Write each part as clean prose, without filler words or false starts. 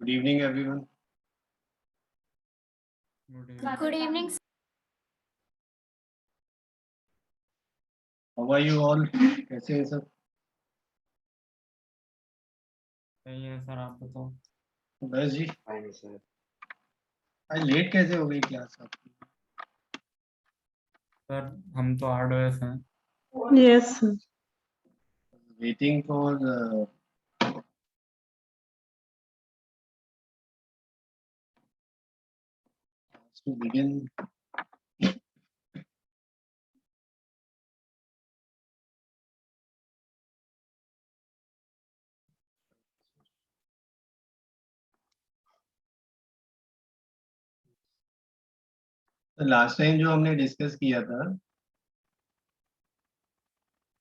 Good evening, everyone. Good evening. How are you all? कैसे हैं सब? सही है सर, आप बताओ। बस जी फाइन सर। आज लेट कैसे हो गई क्लास आपकी? सर हम तो ROS हैं। Yes, sir. Waiting for to begin. तो लास्ट टाइम जो हमने डिस्कस किया था,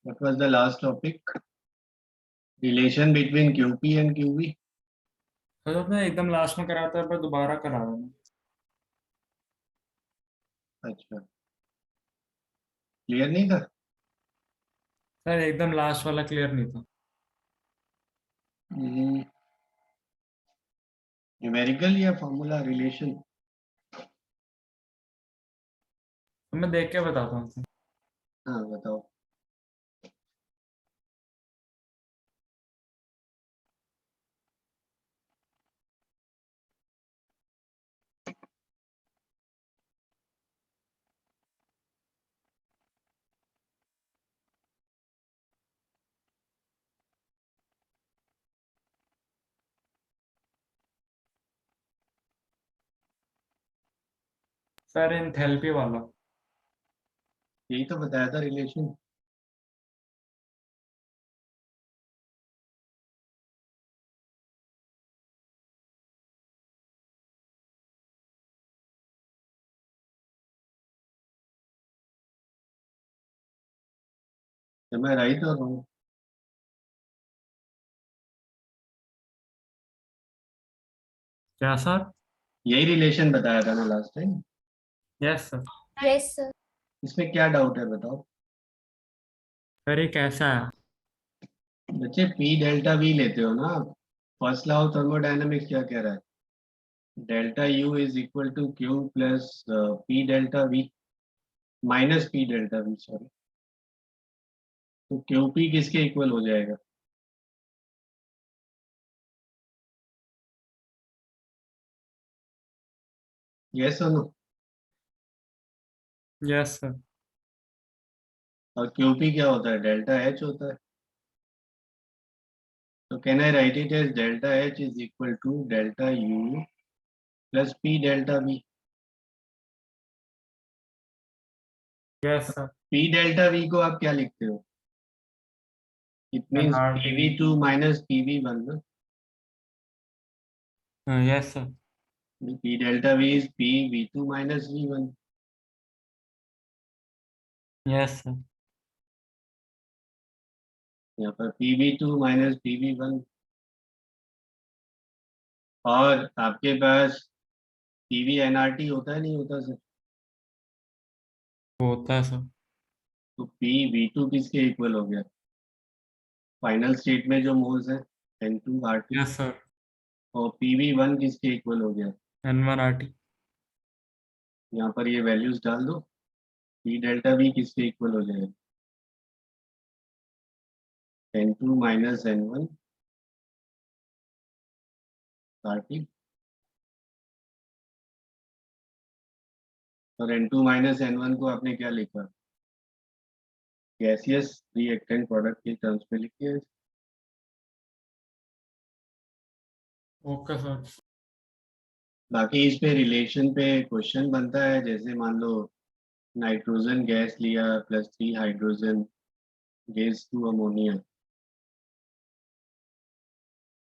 what was the last topic? Relation between QP and QV. Sir आपने एकदम लास्ट में करा था, पर दोबारा करा रहा हूँ। अच्छा, क्लियर नहीं था? सर एकदम लास्ट वाला क्लियर नहीं था। न्यूमेरिकल या फॉर्मूला रिलेशन? तो मैं देख के बताता हूँ सर। हाँ बताओ। सर एंथैल्पी वाला। यही तो बताया था रिलेशन। तो मैं राइट और हूँ? क्या सर? यही रिलेशन बताया था ना last time. Yes sir. Yes, sir. इसमें क्या डाउट है बताओ? सर ये कैसा है? बच्चे पी डेल्टा वी लेते हो ना आप? फर्स्ट लॉ ऑफ थर्मोडायनेमिक्स क्या कह रहा है? Delta U is equal to Q plus P delta V minus P delta V, sorry. तो क्यू पी किसके इक्वल हो जाएगा? यस और नो? Yes sir. और क्यू पी क्या होता है? डेल्टा एच होता है। तो can I write it as delta H is equal to delta U plus P delta V? Yes sir. P delta V को आप क्या लिखते हो? It means NRT। P V two minus P V one ना? Yes sir. P delta V is P V two minus V one. Yes sir. यहाँ पर P V two minus P V one. और आपके पास P V N R T होता है नहीं होता सर? होता है सर। तो पी वी टू किसके इक्वल हो गया? फाइनल स्टेट में जो मोल्स है N two R two. Yes sir. और पी वी वन किसके इक्वल हो गया? N1RT। यहाँ पर ये वैल्यूज डाल दो। पी डेल्टा वी किसके इक्वल हो जाएगा? N two minus N one R T. और N two minus N one को आपने क्या लिखा? गैसियस रिएक्टेंट प्रोडक्ट के टर्म्स में लिखिए। Okay sir. बाकी इस पे रिलेशन पे क्वेश्चन बनता है, जैसे मान लो नाइट्रोजन गैस लिया plus 3 hydrogen gas to ammonia.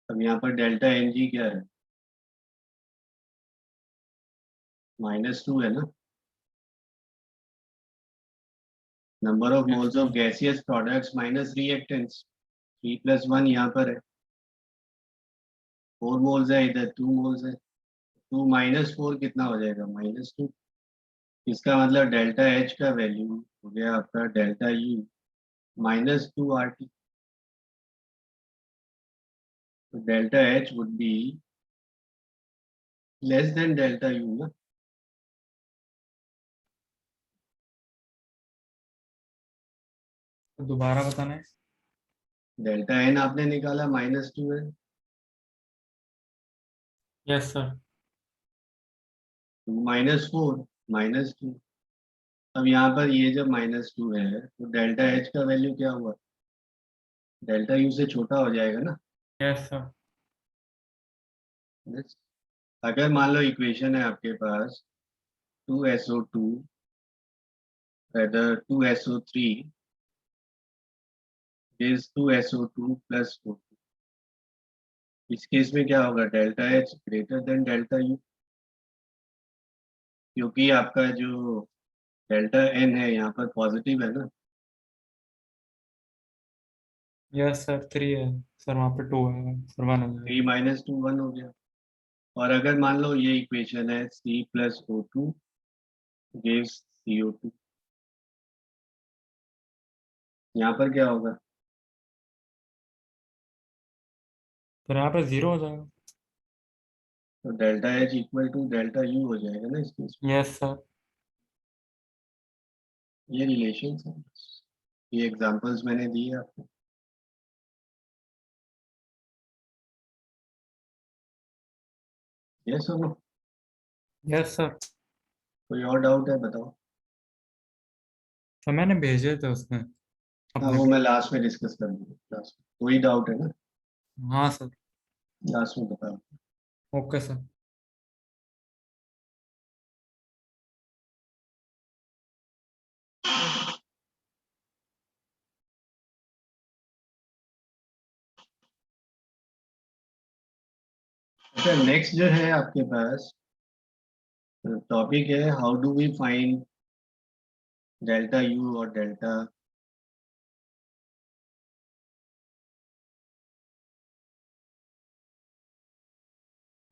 अब यहाँ पर डेल्टा एन जी क्या है? -2 है ना? Number of moles of gaseous products minus reactants. 3 + 1 यहाँ पर है। 4 मोल्स है, इधर 2 मोल्स है। 2 - 4 कितना हो जाएगा? -2। इसका मतलब डेल्टा एच का वैल्यू हो गया आपका डेल्टा यू -2 आर टी। तो delta H would be less than delta U ना, तो दोबारा बताना है। डेल्टा एन आपने निकाला -2 है, यस सर। -4 -2। अब यहाँ पर ये जब -2 है तो डेल्टा एच का वैल्यू क्या हुआ, डेल्टा यू से छोटा हो जाएगा ना। Yes sir. Yes. अगर मान लो इक्वेशन है आपके पास 2SO2 rather 2SO3 is 2SO2 plus O2, इस केस में क्या होगा, delta H greater than delta U, क्योंकि आपका जो डेल्टा एन है यहाँ पर पॉजिटिव है ना। यस सर 3 है सर, वहाँ पे 2 है सर, 1 हो 3 जाएगा। -2 1 हो गया। और अगर मान लो ये इक्वेशन है C+O2 gives CO2, यहाँ पर क्या होगा, तो यहाँ पे 0 हो जाएगा। तो delta H equal to delta U हो जाएगा ना इस केस में। Yes sir. ये रिलेशन है, ये एग्जांपल्स मैंने दिए आपको। यस और नो, यस सर। कोई और डाउट है बताओ। तो मैंने भेजे थे उसमें हाँ अपने। वो मैं लास्ट में डिस्कस कर दूंगा, लास्ट में कोई डाउट है ना, हाँ सर। लास्ट में बताओ। Okay sir. अच्छा नेक्स्ट जो है आपके पास टॉपिक है, how do we find delta U और delta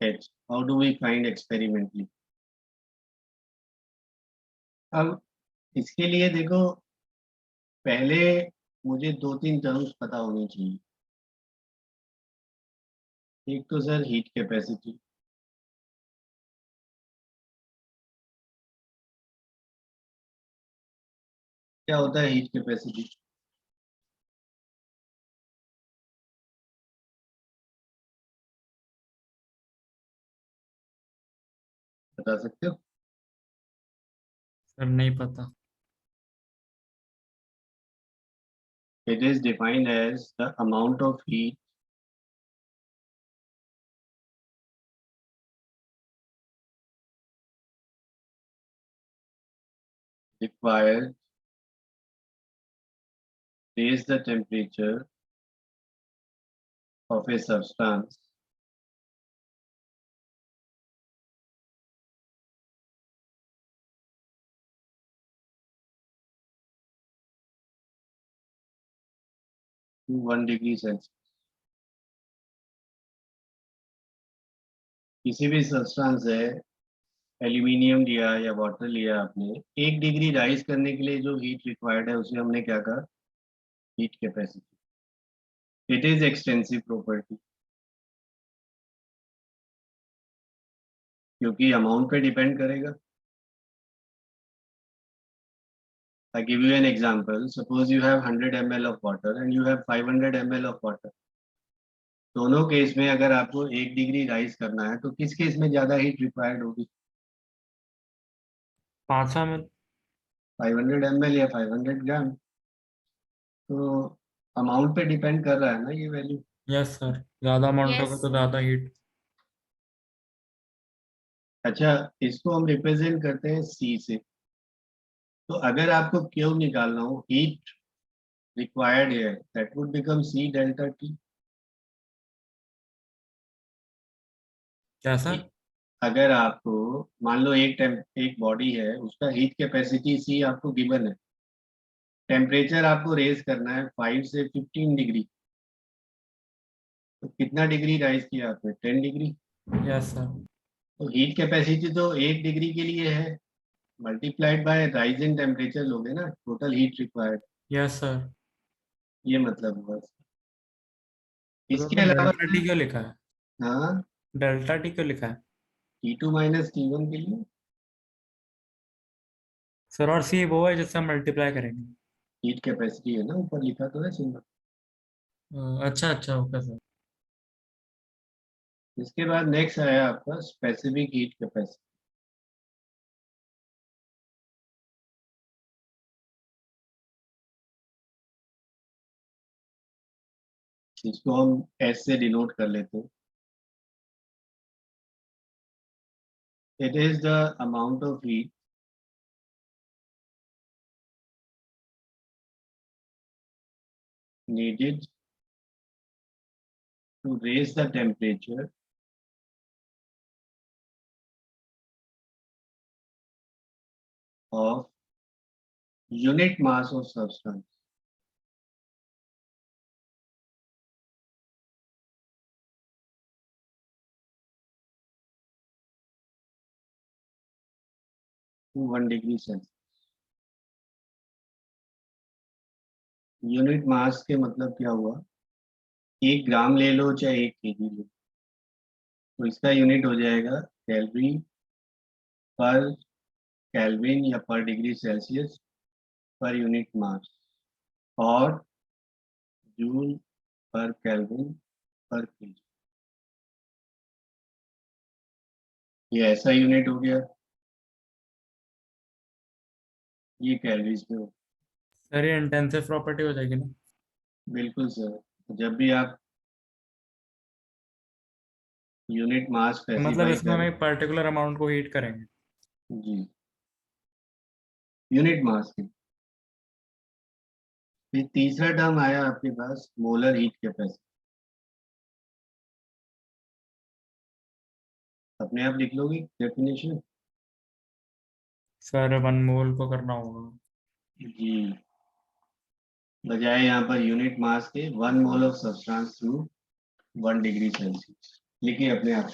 H, how do we find experimentally. अब इसके लिए देखो, पहले मुझे 2-3 टर्म्स पता होनी चाहिए। एक तो सर हीट कैपेसिटी, क्या होता है हीट कैपेसिटी, बता सकते हो। सर नहीं पता। It is defined as the amount of heat required raise the temperature of a substance to 1 degree Celsius। किसी भी सब्सटेंस है, एल्यूमिनियम लिया या वाटर लिया आपने, 1 डिग्री राइज करने के लिए जो हीट रिक्वायर्ड है उसे हमने क्या कहा, heat capacity. It is extensive property, क्योंकि अमाउंट पे डिपेंड करेगा। I give you an example. Suppose you have 100 ml of water and you have 500 ml of water. दोनों केस में अगर आपको 1 डिग्री राइज करना है तो किस केस में ज्यादा हीट रिक्वायर्ड होगी, 500 में। 500 ml या 500 ग्राम। तो अमाउंट पे डिपेंड कर रहा है ना ये वैल्यू। यस सर, ज्यादा अमाउंट होगा Yes. तो ज्यादा हीट। अच्छा, इसको हम रिप्रेजेंट करते हैं सी से। तो अगर आपको क्यू निकालना हो, हीट रिक्वायर्ड है, that would become C delta T. क्या सर? अगर आपको मान लो एक बॉडी है, उसका हीट कैपेसिटी सी आपको गिवन है, टेम्परेचर आपको रेज करना है 5 से 15 डिग्री, तो कितना डिग्री राइज किया आपने, 10 डिग्री। Yes sir. तो हीट कैपेसिटी तो 1 डिग्री के लिए है, multiplied by rise in temperature लोगे ना, total heat required, yes sir. ये मतलब हुआ। तो इसके उसमें अलावा डेल्टा टी क्यों लिखा है? हाँ, डेल्टा टी क्यों लिखा है? T2 माइनस T1 के लिए सर और सी वो है जिससे हम मल्टीप्लाई करेंगे। हीट कैपेसिटी है ना, ऊपर लिखा तो है सिंबल। अच्छा अच्छा ओके सर। इसके बाद नेक्स्ट आया आपका स्पेसिफिक हीट कैपेसिटी। इसको हम एस से डिनोट कर लेते हैं। It is the amount of heat needed to raise the temperature of unit mass of substance to 1 degree Celsius। Unit mass के मतलब क्या हुआ, 1 ग्राम ले लो चाहे 1 केजी ले लो, तो इसका यूनिट हो जाएगा कैलोरी पर केल्विन या पर degree Celsius per unit mass, और जूल पर केल्विन पर केजी। ये ऐसा यूनिट हो गया, ये कैलोरीज में हो। सर ये इंटेंसिव प्रॉपर्टी हो जाएगी ना। बिल्कुल सर, जब भी आप यूनिट मास मतलब स्पेसिफाई इसमें हम करें। एक पर्टिकुलर अमाउंट को हीट करेंगे। जी, यूनिट मास की। फिर तीसरा टर्म आया आपके पास मोलर हीट कैपेसिटी। अपने आप लिख लोगे डेफिनेशन। सर 1 मोल को करना होगा। जी, बजाय यहाँ पर यूनिट मास के 1 mole of substance through 1 degree Celsius लिखिए अपने आप।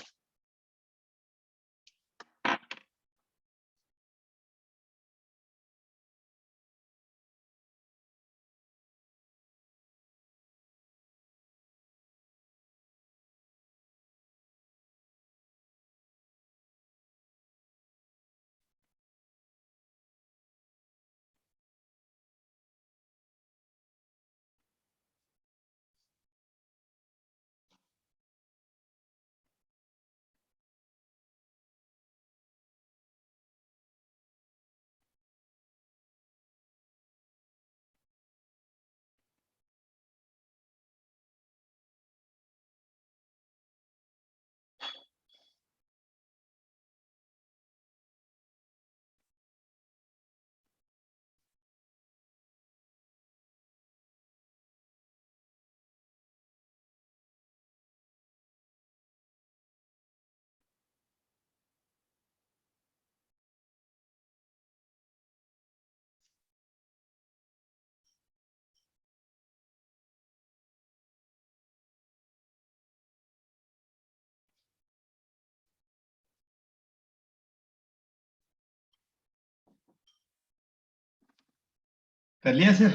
कर लिया sir.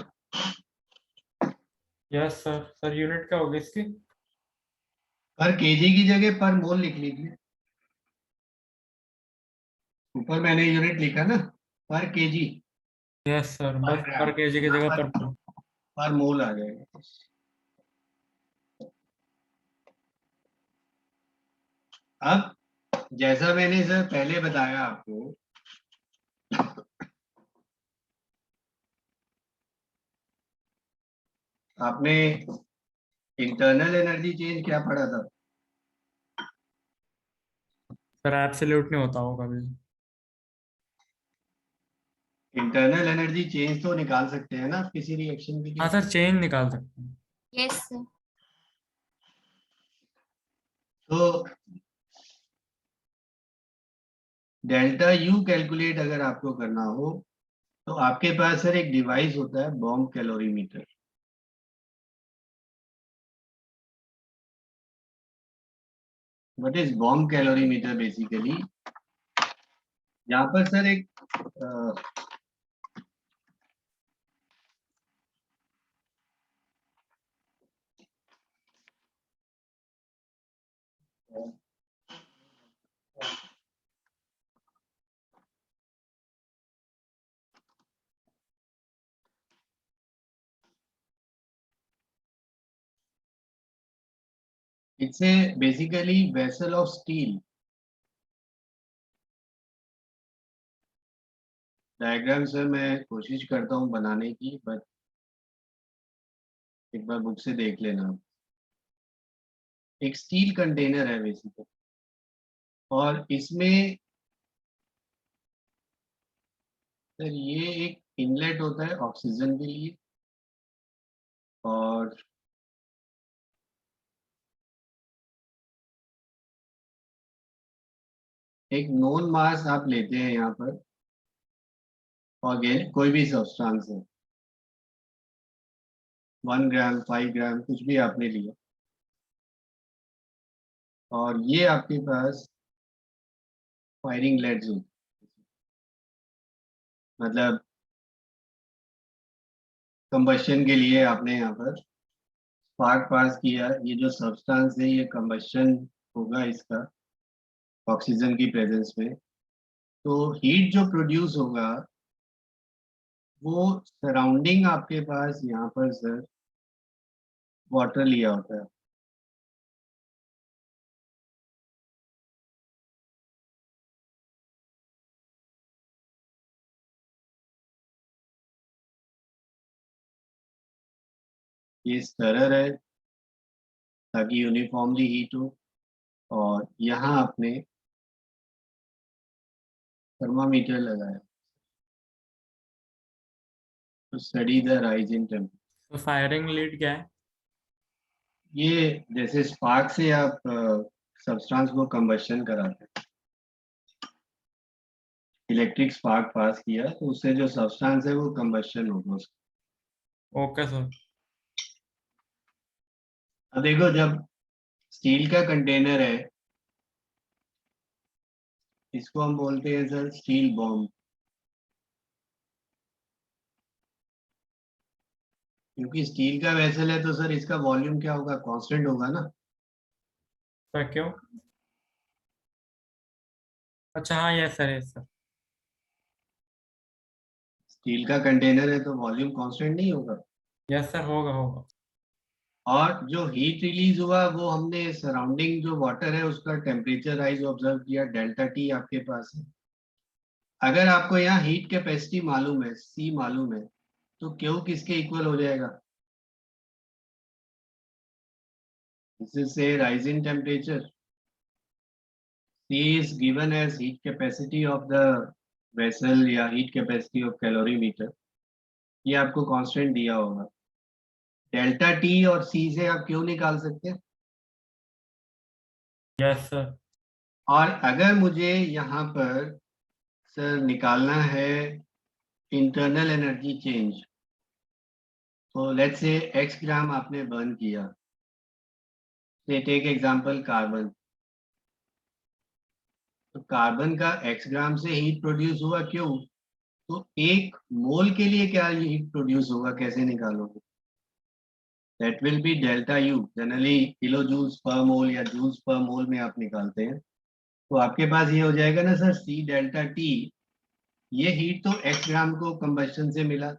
Yes sir. Sir unit क्या होगी इसकी। पर केजी की जगह पर मोल लिख लीजिए। ऊपर मैंने यूनिट लिखा ना, पर केजी, यस सर पर बस ग्राम, पर केजी की यहाँ जगह पर पर। पर मोल आ जाएगा। अब जैसा मैंने सर पहले बताया आपको, आपने इंटरनल एनर्जी चेंज क्या पढ़ा था। सर एब्सोल्यूट नहीं होता होगा कभी। इंटरनल एनर्जी चेंज तो निकाल सकते हैं ना आप किसी रिएक्शन के हाँ लिए। सर चेंज निकाल सकते हैं। Yes, sir. तो डेल्टा यू कैलकुलेट अगर आपको करना हो, तो आपके पास सर एक डिवाइस होता है bomb calorimeter. What is bomb calorimeter basically, यहाँ पर सर एक It's a basically vessel of steel. Diagram से मैं कोशिश करता हूँ बनाने की, बट एक बार बुक से देख लेना। एक स्टील कंटेनर है बेसिकली, और इसमें सर ये एक इनलेट होता है ऑक्सीजन के लिए, और एक नॉन मास आप लेते हैं यहाँ पर, और कोई भी सब्सटेंस है, 1 ग्राम 5 ग्राम कुछ भी आपने लिया, और ये आपके पास फायरिंग लेड्स होती है। मतलब कंबशन के लिए आपने यहाँ पर स्पार्क पास किया, ये जो सब्सटेंस है ये कंबशन होगा इसका ऑक्सीजन की प्रेजेंस में, तो हीट जो प्रोड्यूस होगा वो सराउंडिंग आपके पास यहाँ पर सर वाटर लिया होता है। ये स्टरर है ताकि यूनिफॉर्मली हीट हो, और यहाँ आपने थर्मामीटर लगाया to study the rise in temperature. तो फायरिंग लीड क्या है? ये जैसे स्पार्क से आप सब्सटेंस को कंबशन कराते हैं, इलेक्ट्रिक स्पार्क पास किया तो उससे जो सब्सटेंस है वो कंबशन होगा उसका। Okay sir. अब देखो, जब स्टील का कंटेनर है इसको हम बोलते हैं सर स्टील बॉम्ब, क्योंकि स्टील का वेसल है तो सर इसका वॉल्यूम क्या होगा, कांस्टेंट होगा ना। सर क्यों? अच्छा हाँ, yes sir, yes sir. Steel का कंटेनर है तो वॉल्यूम कांस्टेंट नहीं होगा, यस सर, होगा होगा। और जो हीट रिलीज हुआ वो हमने सराउंडिंग जो वाटर है उसका टेम्परेचर राइज ऑब्जर्व किया, डेल्टा टी आपके पास है। अगर आपको यहाँ हीट कैपेसिटी मालूम है, सी मालूम है, तो क्यू किसके इक्वल हो जाएगा? दिस इज से rise in temperature, C is given as heat capacity of the vessel या heat capacity of calorimeter, ये आपको कांस्टेंट दिया होगा। डेल्टा टी और C से आप क्यों निकाल सकते हैं? Yes sir. और अगर मुझे यहाँ पर सर निकालना है इंटरनल एनर्जी चेंज, तो लेट्स से x ग्राम आपने बर्न किया, से टेक एग्जांपल कार्बन, तो कार्बन का x ग्राम से हीट प्रोड्यूस हुआ, क्यों? तो एक मोल के लिए क्या हीट प्रोड्यूस होगा, कैसे निकालोगे? That will be delta U, generally kilojoules per mole या जूल्स पर मोल में आप निकालते हैं, तो आपके पास ये हो जाएगा ना सर C डेल्टा टी। ये हीट तो x ग्राम को कंबशन से मिला,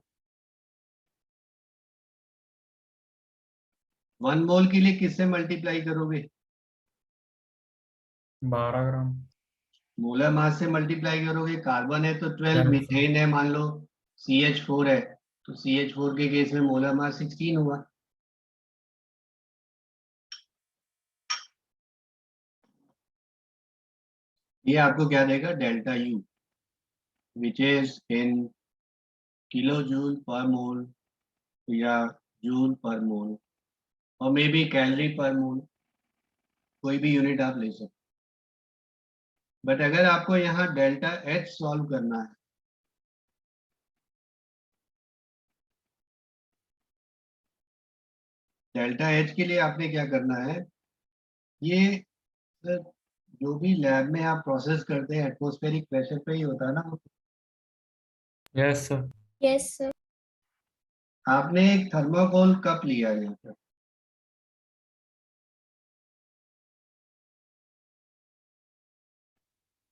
1 मोल के लिए किससे मल्टीप्लाई करोगे? 12 ग्राम। मोलर मास से मल्टीप्लाई करोगे, कार्बन है तो 12, यस सर। मीथेन है मान लो CH4 है, तो CH4 के केस में मोलर मास 16 हुआ। ये आपको क्या देगा, delta U, which is in kilojoule per mole या जूल पर मोल, और मे बी कैलोरी पर मोल, कोई भी यूनिट आप ले सकते। बट अगर आपको यहाँ डेल्टा एच सॉल्व करना है, डेल्टा एच के लिए आपने क्या करना है, ये सर जो भी लैब में आप प्रोसेस करते हैं एटमॉस्फेरिक प्रेशर पे ही होता है ना। Yes sir. Yes, sir. आपने एक थर्माकोल कप लिया है यहाँ पर,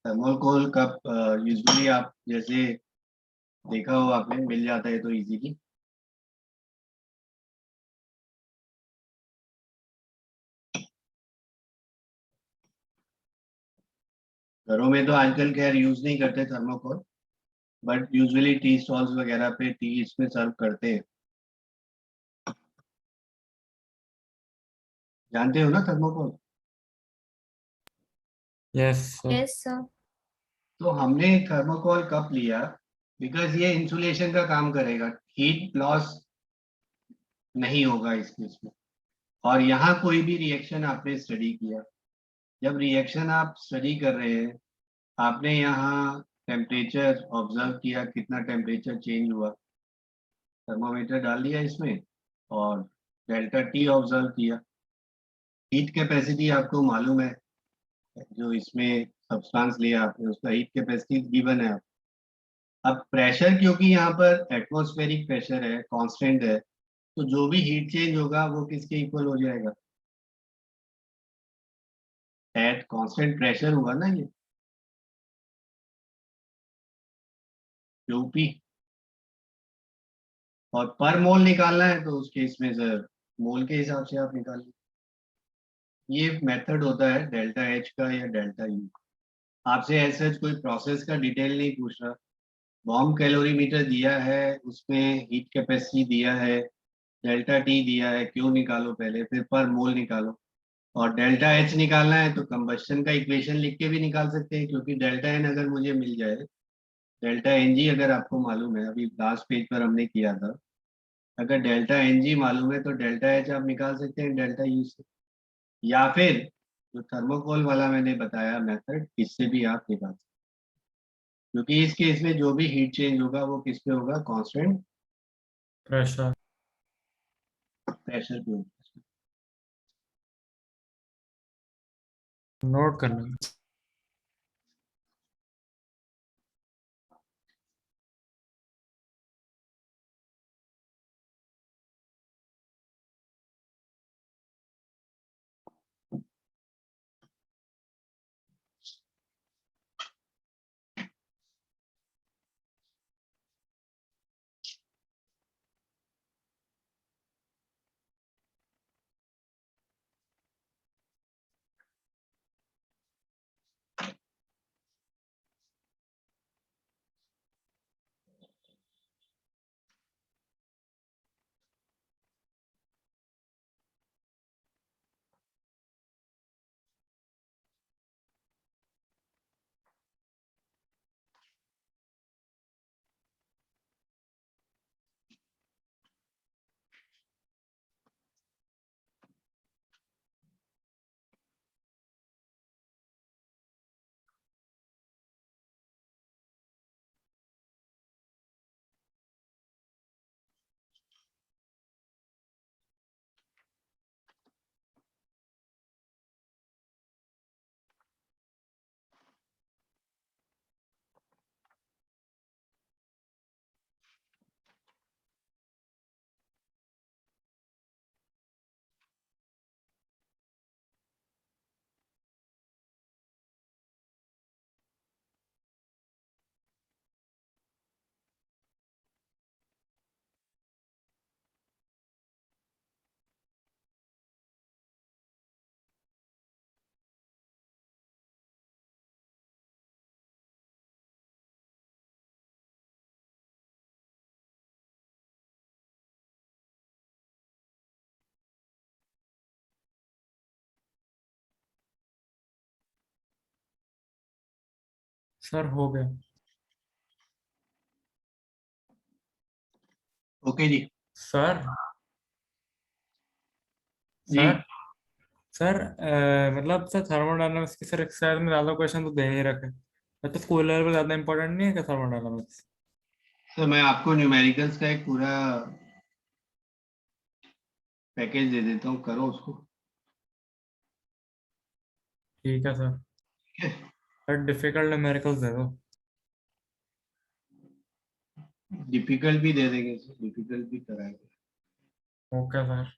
थर्माकोल कप यूजुअली आप जैसे देखा हो आपने, मिल जाता है तो इजीली। घरों में तो आजकल खैर यूज नहीं करते thermocol, but usually tea stalls वगैरह पे टी इसमें सर्व करते हैं। जानते हो ना thermocol? Yes sir. Yes, sir. तो हमने थर्मोकोल कप लिया बिकॉज ये इंसुलेशन का काम करेगा, हीट लॉस नहीं होगा इस केस में। और यहाँ कोई भी रिएक्शन आपने स्टडी किया, जब रिएक्शन आप स्टडी कर रहे हैं, आपने यहाँ टेम्परेचर ऑब्जर्व किया, कितना टेम्परेचर चेंज हुआ, थर्मोमीटर डाल दिया इसमें और डेल्टा टी ऑब्जर्व किया। हीट कैपेसिटी आपको मालूम है, जो इसमें सब्सटेंस लिया आपने उसका हीट कैपेसिटी गिवन है। अब प्रेशर क्योंकि यहाँ पर एटमॉस्फेरिक प्रेशर है, कांस्टेंट है, तो जो भी हीट चेंज होगा वो किसके इक्वल हो जाएगा? एट कांस्टेंट प्रेशर हुआ ना ये, क्यूपी। और पर मोल निकालना है तो उस केस में सर मोल के हिसाब से आप निकालिए। ये मेथड होता है डेल्टा एच का या डेल्टा यू। आपसे ऐसा कोई प्रोसेस का डिटेल नहीं पूछ रहा, बॉम्ब कैलोरीमीटर दिया है, उसमें हीट कैपेसिटी दिया है, डेल्टा टी दिया है, क्यू निकालो पहले, फिर पर मोल निकालो। और डेल्टा एच निकालना है तो कंबस्शन का इक्वेशन लिख के भी निकाल सकते हैं, क्योंकि डेल्टा एन अगर मुझे मिल जाए, डेल्टा एन जी अगर आपको मालूम है, अभी लास्ट पेज पर हमने किया था, अगर डेल्टा एन जी मालूम है तो डेल्टा एच आप निकाल सकते हैं डेल्टा यू से, या फिर जो थर्मोकोल वाला मैंने बताया मेथड, इससे भी आप निकाल सकते हैं। क्योंकि इस केस में जो भी हीट चेंज होगा वो किस पे होगा? Constant pressure. प्रेशर पे होगा। नोट कर लेंगे। सर हो गया। ओके जी। सर जी सर सर मतलब सर थर्मोडायनामिक्स की सर एक्सरसाइज में ज्यादा क्वेश्चन तो दे नहीं रखे, तो स्कूल लेवल पे ज्यादा इंपॉर्टेंट नहीं है क्या थर्मोडायनामिक्स? सर, मैं आपको न्यूमेरिकल्स का एक पूरा पैकेज दे देता हूँ, करो उसको। ठीक है सर। सर डिफिकल्ट न्यूमेरिकल्स दे दो। डिफिकल्ट भी दे देंगे सर, डिफिकल्ट भी कराएंगे। Okay sir.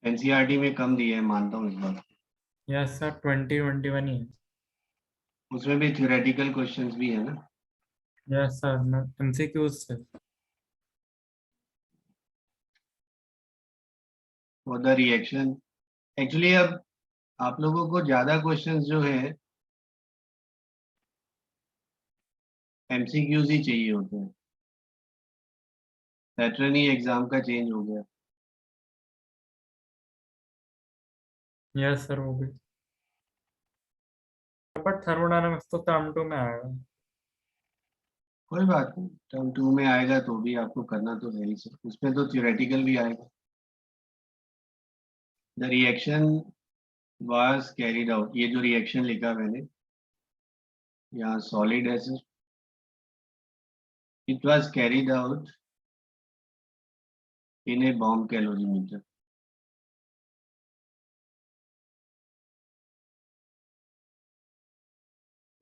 एनसीईआरटी में कम दिए हैं, मानता हूँ इस बात। यस सर 2021 ही है। उसमें भी थ्योरेटिकल क्वेश्चंस भी है ना। यस सर एमसीक्यूज से। फॉर द रिएक्शन एक्चुअली अब आप लोगों को ज्यादा क्वेश्चंस जो है एमसीक्यूज ही चाहिए होते हैं। पैटर्न ही एग्जाम का चेंज हो गया। यस सर वो भी, बट थर्मोडायनामिक्स तो टर्म टू में आएगा। कोई बात नहीं, टर्म टू में आएगा तो भी आपको करना तो है ही सर, उसमें तो थियोरेटिकल भी आएगा। The reaction was carried out, ये जो रिएक्शन लिखा मैंने यहाँ सॉलिड है sir, it was carried out in A bomb calorimeter.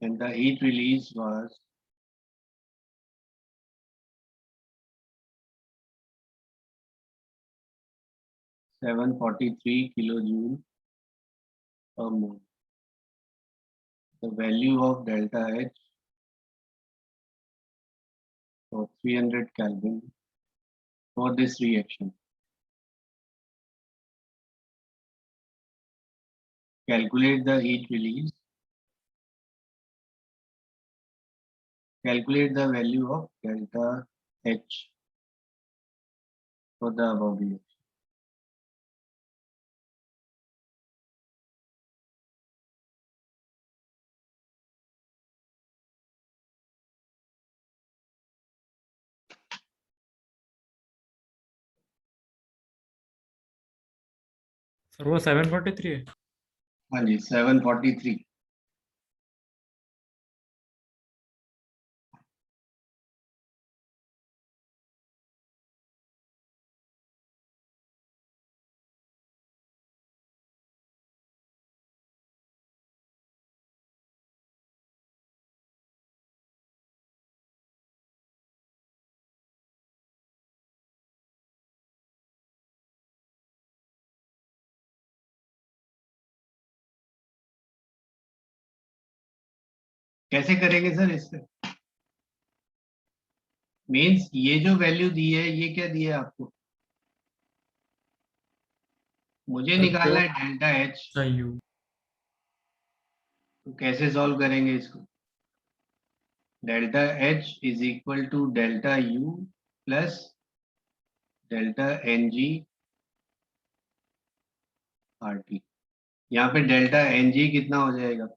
And the heat release was 743 kilojoule per mole. The value of delta H for 300 Kelvin for this reaction. Calculate the heat release. Calculate the value of delta H for the above reaction. Sir वो 743 है। हाँ जी 743। कैसे करेंगे sir इस पे? Means ये जो value दी है ये क्या दिया है आपको? मुझे निकालना है डेल्टा एच। यू तो कैसे सॉल्व करेंगे इसको? Delta H is equal to delta U plus delta N G R T. यहाँ पे डेल्टा एन जी कितना हो जाएगा?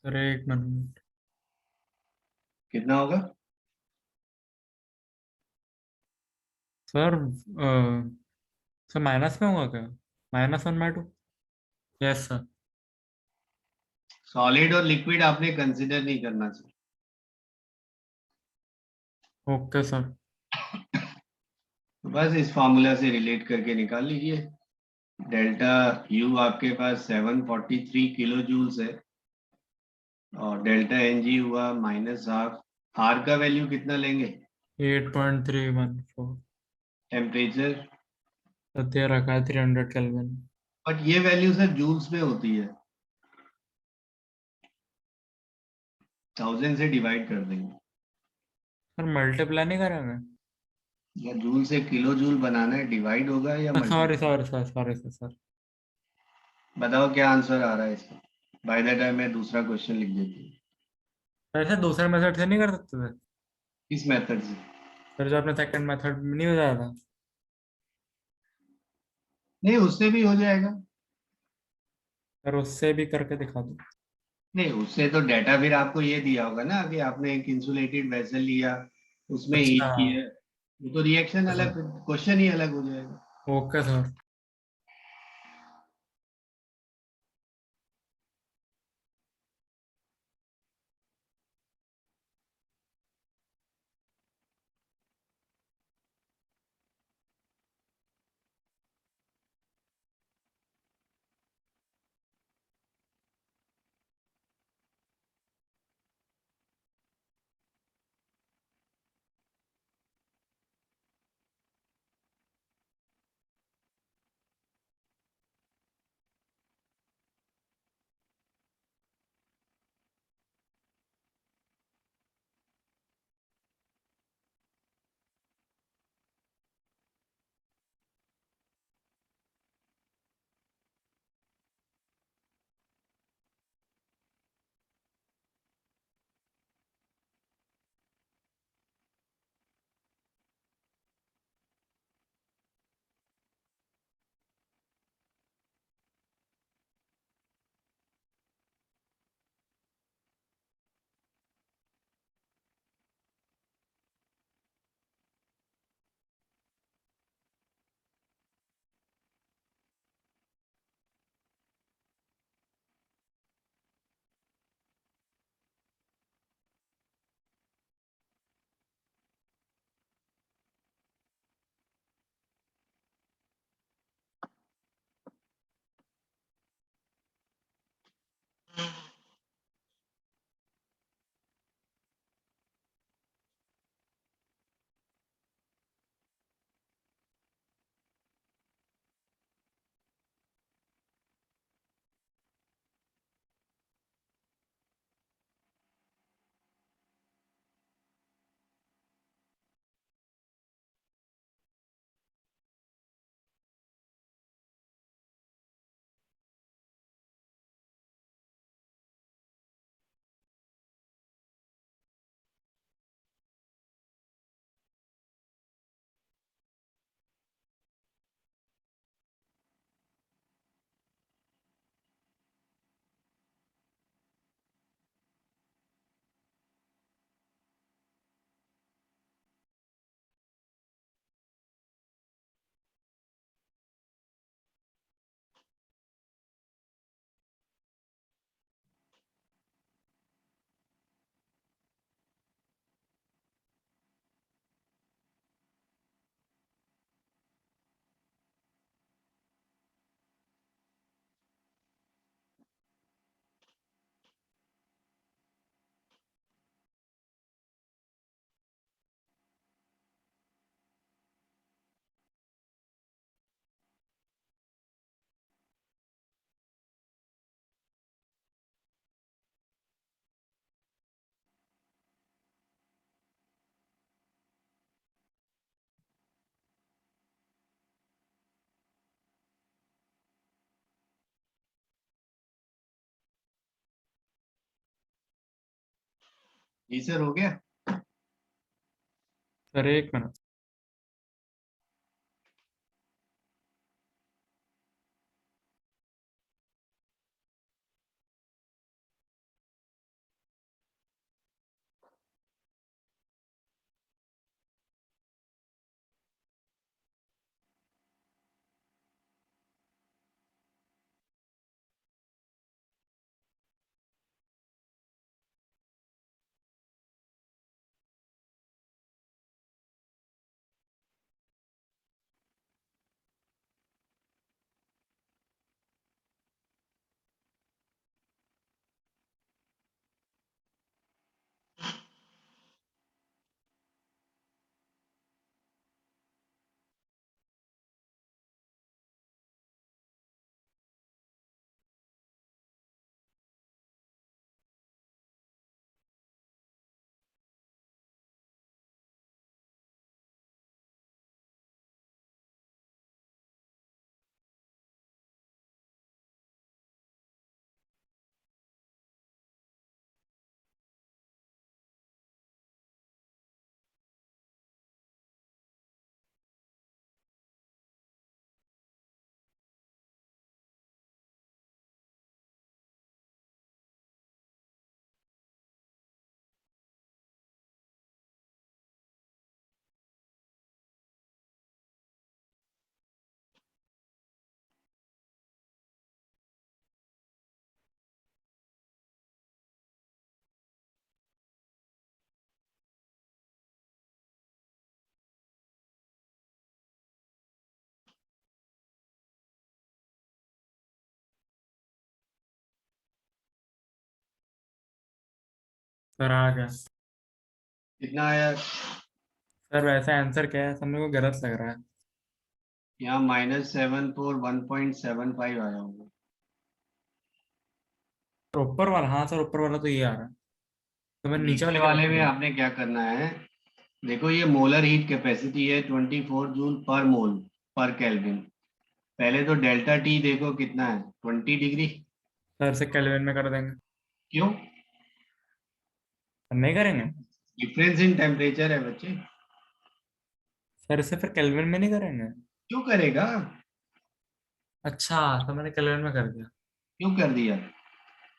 सर एक मिनट, कितना होगा? सर सर माइनस में होगा क्या? -1/2। Yes sir. सॉलिड और लिक्विड आपने कंसिडर नहीं करना सर। Okay sir. तो बस इस फॉर्मूला से रिलेट करके निकाल लीजिए। डेल्टा यू आपके पास 743 किलो जूल्स है और डेल्टा एन जी हुआ -12। आर का वैल्यू कितना लेंगे? 8.314। टेम्परेचर? तो दे रखा है 300 केल्विन। बट ये वैल्यू सर जूल्स में होती है, 1000 से डिवाइड कर देंगे। सर मल्टीप्लाई नहीं करेंगे? या जूल से किलो जूल बनाना है, डिवाइड होगा या sorry multiply? Sorry sir, sorry sir sir. बताओ क्या आंसर आ रहा है इसका। बाय द टाइम मैं दूसरा क्वेश्चन लिख देती हूँ। ऐसे दूसरे मेथड से नहीं कर सकते थे? इस मेथड से? सर जो आपने सेकंड मेथड नहीं बताया था। नहीं, उससे भी हो जाएगा। सर उससे भी करके दिखा दो। नहीं, उससे तो डेटा फिर आपको ये दिया होगा ना कि आपने एक इंसुलेटेड वेसल लिया, उसमें अच्छा। हीट किया। वो तो रिएक्शन सर अलग, क्वेश्चन ही अलग हो जाएगा। Okay sir. जी सर, हो गया। सर एक मिनट। सर आ गया। कितना आया? सर वैसे आंसर क्या है, सब मेरे को गलत लग रहा है। यहाँ -74 1.75 आया होगा। तो ऊपर वाला, हाँ सर ऊपर वाला तो ये आ रहा है, तो मैं नीचे नीचे वाले की बात वाले कर में रहा हूँ। आपने क्या करना है? देखो, ये मोलर हीट कैपेसिटी है 24 जूल पर मोल पर केल्विन। पहले तो डेल्टा टी देखो कितना है, 20 डिग्री। सर से केल्विन में कर देंगे। क्यों? सर नहीं करेंगे? डिफरेंस इन टेम्परेचर है बच्चे। सर इसे फिर केल्विन में नहीं करेंगे? क्यों करेगा? अच्छा, तो मैंने केल्विन में कर दिया। क्यों कर दिया?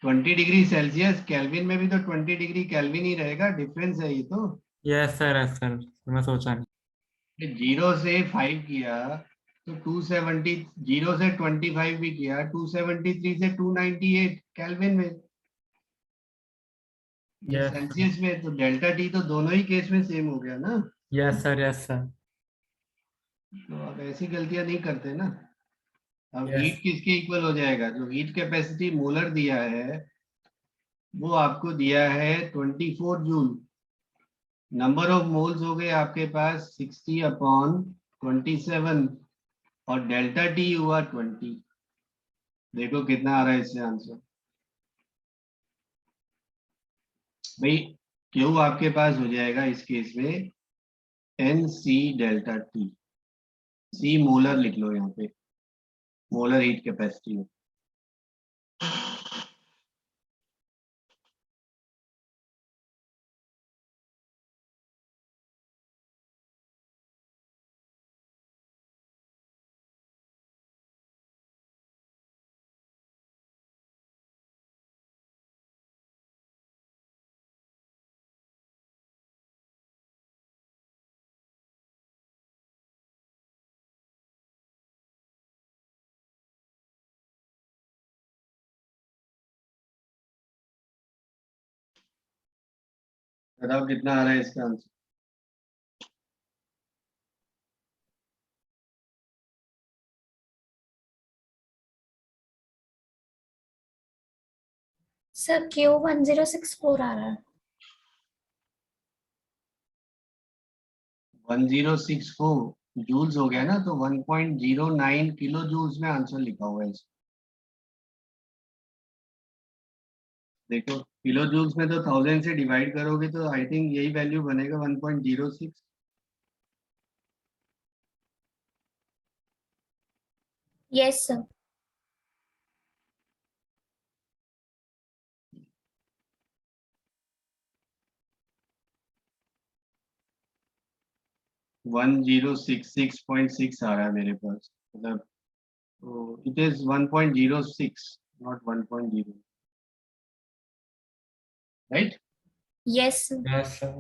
20 डिग्री सेल्सियस केल्विन में भी तो 20 डिग्री केल्विन ही रहेगा, डिफरेंस है ये तो। यस सर, तो मैं सोचा नहीं। 0 से 5 किया तो 270, 0 से 25 भी किया, 273 से 298 केल्विन में। ये यस सेल्सियस में, तो डेल्टा टी तो दोनों ही केस में सेम हो गया ना। Yes sir. तो आप ऐसी गलतियां नहीं करते ना। अब यस हीट किसके इक्वल हो जाएगा? जो हीट कैपेसिटी मोलर दिया है वो आपको दिया है 24 जूल। नंबर ऑफ मोल्स हो गए आपके पास 60/27, और डेल्टा टी हुआ 20। देखो कितना आ रहा है इससे आंसर। भाई, क्यू आपके पास हो जाएगा इस केस में NC∆T। सी मोलर लिख लो यहाँ पे, मोलर हीट कैपेसिटी है। बताओ कितना आ रहा है इसका आंसर। सर Q1064 आ रहा है। 1064 जूल्स हो गया ना, तो 1.09 किलो जूल्स में आंसर लिखा हुआ है इसका। देखो, किलो जूल्स में तो 1000 से डिवाइड करोगे तो आई थिंक यही वैल्यू बनेगा, 1.06। Yes sir. 1066.6 आ रहा है मेरे पास, मतलब तो it is 1.06 not 1.0, right? Yes, sir. Yes sir.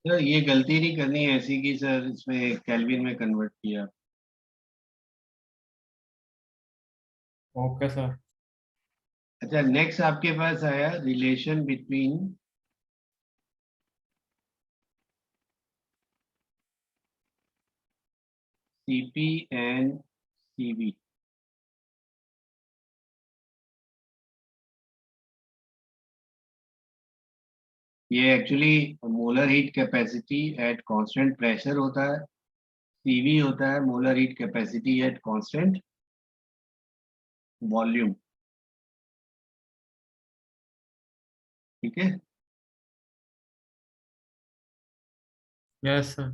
Sir ये गलती नहीं करनी है ऐसी कि सर इसमें केल्विन में कन्वर्ट किया। Okay sir. अच्छा, नेक्स्ट आपके पास आया relation between CP and CV. ये actually molar heat capacity at constant pressure होता है, सीवी होता है molar heat capacity at constant volume. ठीक है, yes sir.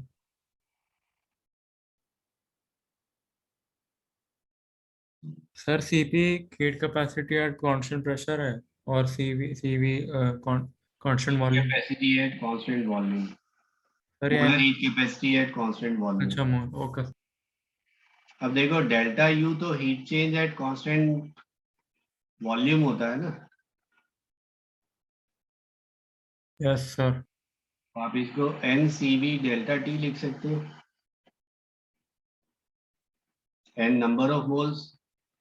Sir CP heat capacity at constant pressure है और CV constant volume. Capacity at constant volume, sir ये molar heat capacity at constant volume. अच्छा ओके। अब देखो डेल्टा यू तो heat change at constant volume होता है ना, यस सर। तो आप इसको N C V delta T लिख सकते हो। एन नंबर ऑफ मोल्स,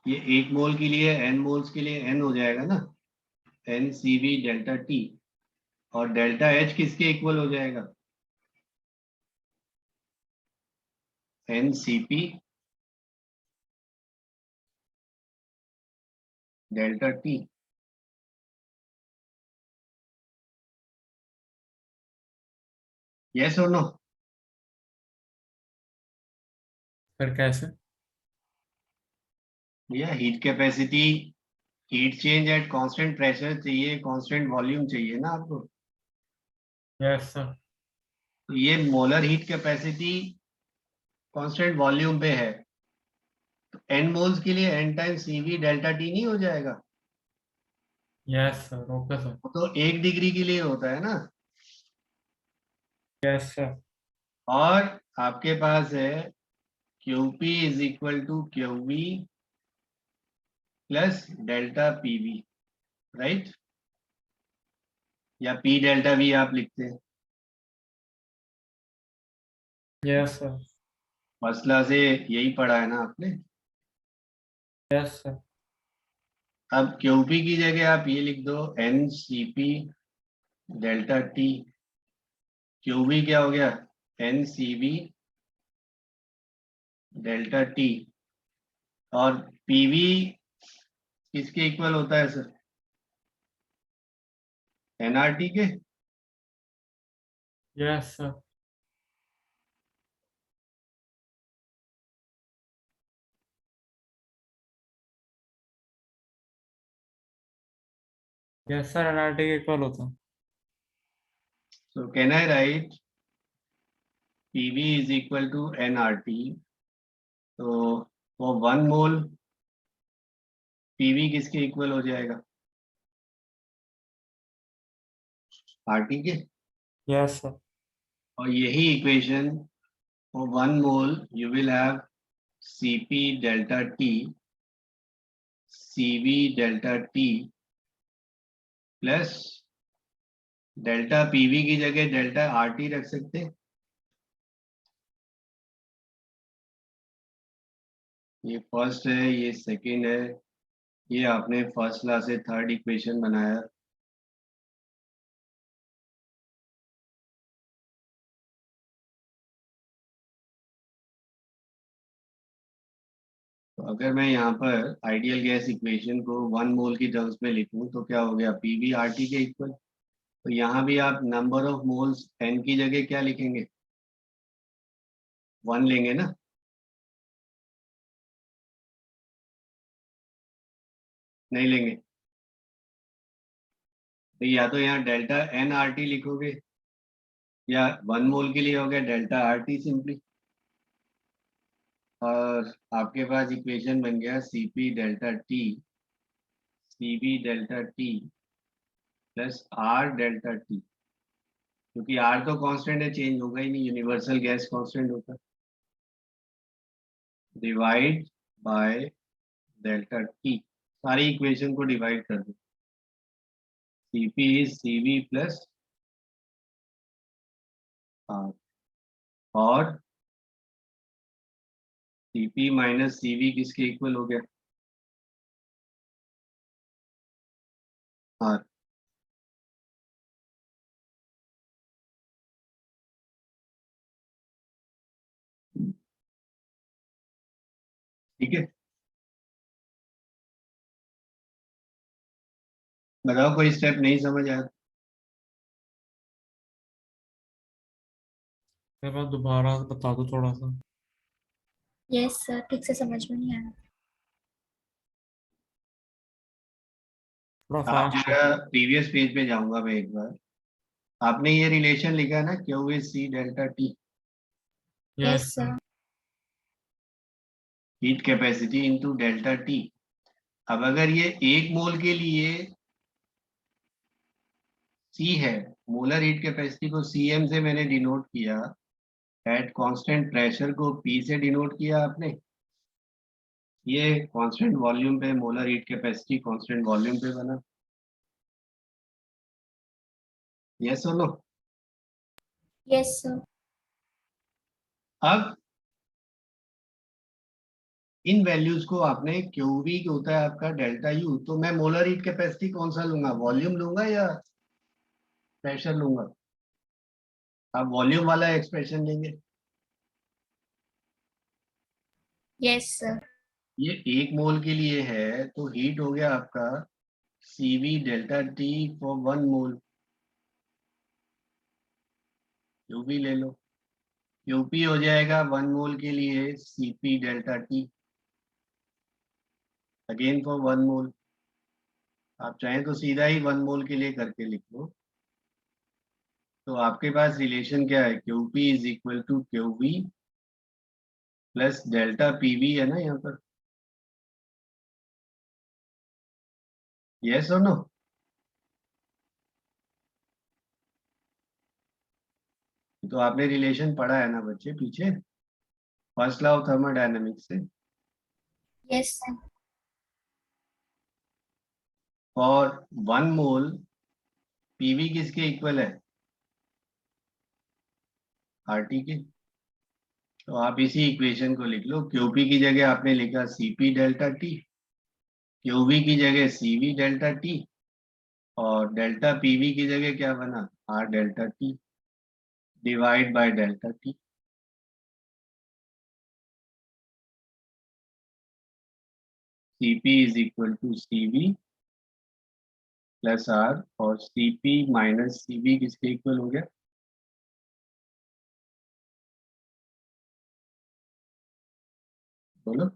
ये एक मोल के लिए एन मोल्स के लिए एन हो जाएगा ना, N C V delta T. और डेल्टा एच किसके इक्वल हो जाएगा, N C P delta T. Yes और नो? सर कैसे? भैया heat capacity, heat change at constant pressure चाहिए, कांस्टेंट वॉल्यूम चाहिए ना आपको। Yes sir. तो ये molar heat capacity constant volume पे है, तो एन मोल्स के लिए N time C V delta T नहीं हो जाएगा? Yes sir okay sir. वो तो 1 डिग्री के लिए होता है ना। Yes sir. और आपके पास है Q P is equal to Q V plus delta P V, right? या पी डेल्टा वी आप लिखते हैं। Yes sir. मसला से यही पढ़ा है ना आपने। Yes sir. अब क्यू पी की जगह आप ये लिख दो N C P delta T. Q V क्या हो गया, N C V delta T. और पी वी किसके इक्वल होता है सर, एनआरटी के। Yes sir. Yes sir NRT के इक्वल होता है। So can I write P V is equal to NRT, तो वो 1 मोल पीवी किसके इक्वल हो जाएगा, आरटी के। Yes sir. और यही equation for 1 mole you will have Cp delta T, Cv delta T plus delta PV की जगह डेल्टा आरटी रख सकते हैं। ये फर्स्ट है, ये सेकंड है, ये आपने फर्स्ट क्लास से थर्ड इक्वेशन बनाया। तो अगर मैं यहाँ पर आइडियल गैस इक्वेशन को 1 मोल की टर्म्स में लिखूं तो क्या हो गया, पीवी आरटी के इक्वल। तो यहाँ भी आप नंबर ऑफ मोल्स एन की जगह क्या लिखेंगे, 1 लेंगे ना। नहीं लेंगे, तो या तो यहाँ डेल्टा एन आर टी लिखोगे, या 1 मोल के लिए हो गया डेल्टा आर टी सिंपली। और आपके पास इक्वेशन बन गया C P delta T, C V delta T plus R delta T, क्योंकि आर तो कांस्टेंट है, चेंज होगा ही नहीं, यूनिवर्सल गैस कांस्टेंट होता है, डिवाइड बाय डेल्टा टी। सारी इक्वेशन को डिवाइड कर दो, Cp is Cv plus R, और Cp माइनस Cv किसके इक्वल हो गया, आर। ठीक है, बताओ कोई स्टेप नहीं समझ आया? एक बार दोबारा बता दो थोड़ा सा। यस सर, ठीक से समझ में नहीं आया। थोड़ा आप फास्ट। मेरा प्रीवियस पेज पे जाऊंगा मैं एक बार। आपने ये रिलेशन लिखा है ना, Q is C delta T, yes yes sir. Heat capacity into delta T. अब अगर ये 1 मोल के लिए सी है, मोलर हीट कैपेसिटी को सीएम से मैंने डिनोट किया, एट कांस्टेंट प्रेशर को पी से डिनोट किया आपने, ये कांस्टेंट वॉल्यूम पे molar heat capacity constant volume पे बना, यस और नो? Yes sir. अब इन वैल्यूज को आपने क्यूवी होता है आपका डेल्टा यू, तो मैं मोलर हीट कैपेसिटी कौन सा लूंगा, वॉल्यूम लूंगा या प्रेशर लूंगा? आप वॉल्यूम वाला एक्सप्रेशन लेंगे। Yes sir. ये 1 मोल के लिए है, तो हीट हो गया आपका CV delta T for 1 mole, QB ले लो, क्यूपी हो जाएगा 1 मोल के लिए CP delta T, again for 1 mole. आप चाहें तो सीधा ही 1 मोल के लिए करके लिख लो। तो आपके पास रिलेशन क्या है, QP is equal to QV plus delta PV है ना यहाँ पर, यस और नो? तो आपने रिलेशन पढ़ा है ना बच्चे पीछे, फर्स्ट लॉ ऑफ थर्मोडायनेमिक्स से। Yes sir. और 1 मोल पीवी किसके इक्वल है, आरटी के। तो आप इसी इक्वेशन को लिख लो, क्यूपी की जगह आपने लिखा सीपी डेल्टा टी, क्यूवी की जगह सीवी डेल्टा टी, और डेल्टा पीवी की जगह क्या बना, R delta T divide by delta T. CP is equal to CV plus R, और सीपी माइनस सीवी किसके इक्वल हो गया, बोलो?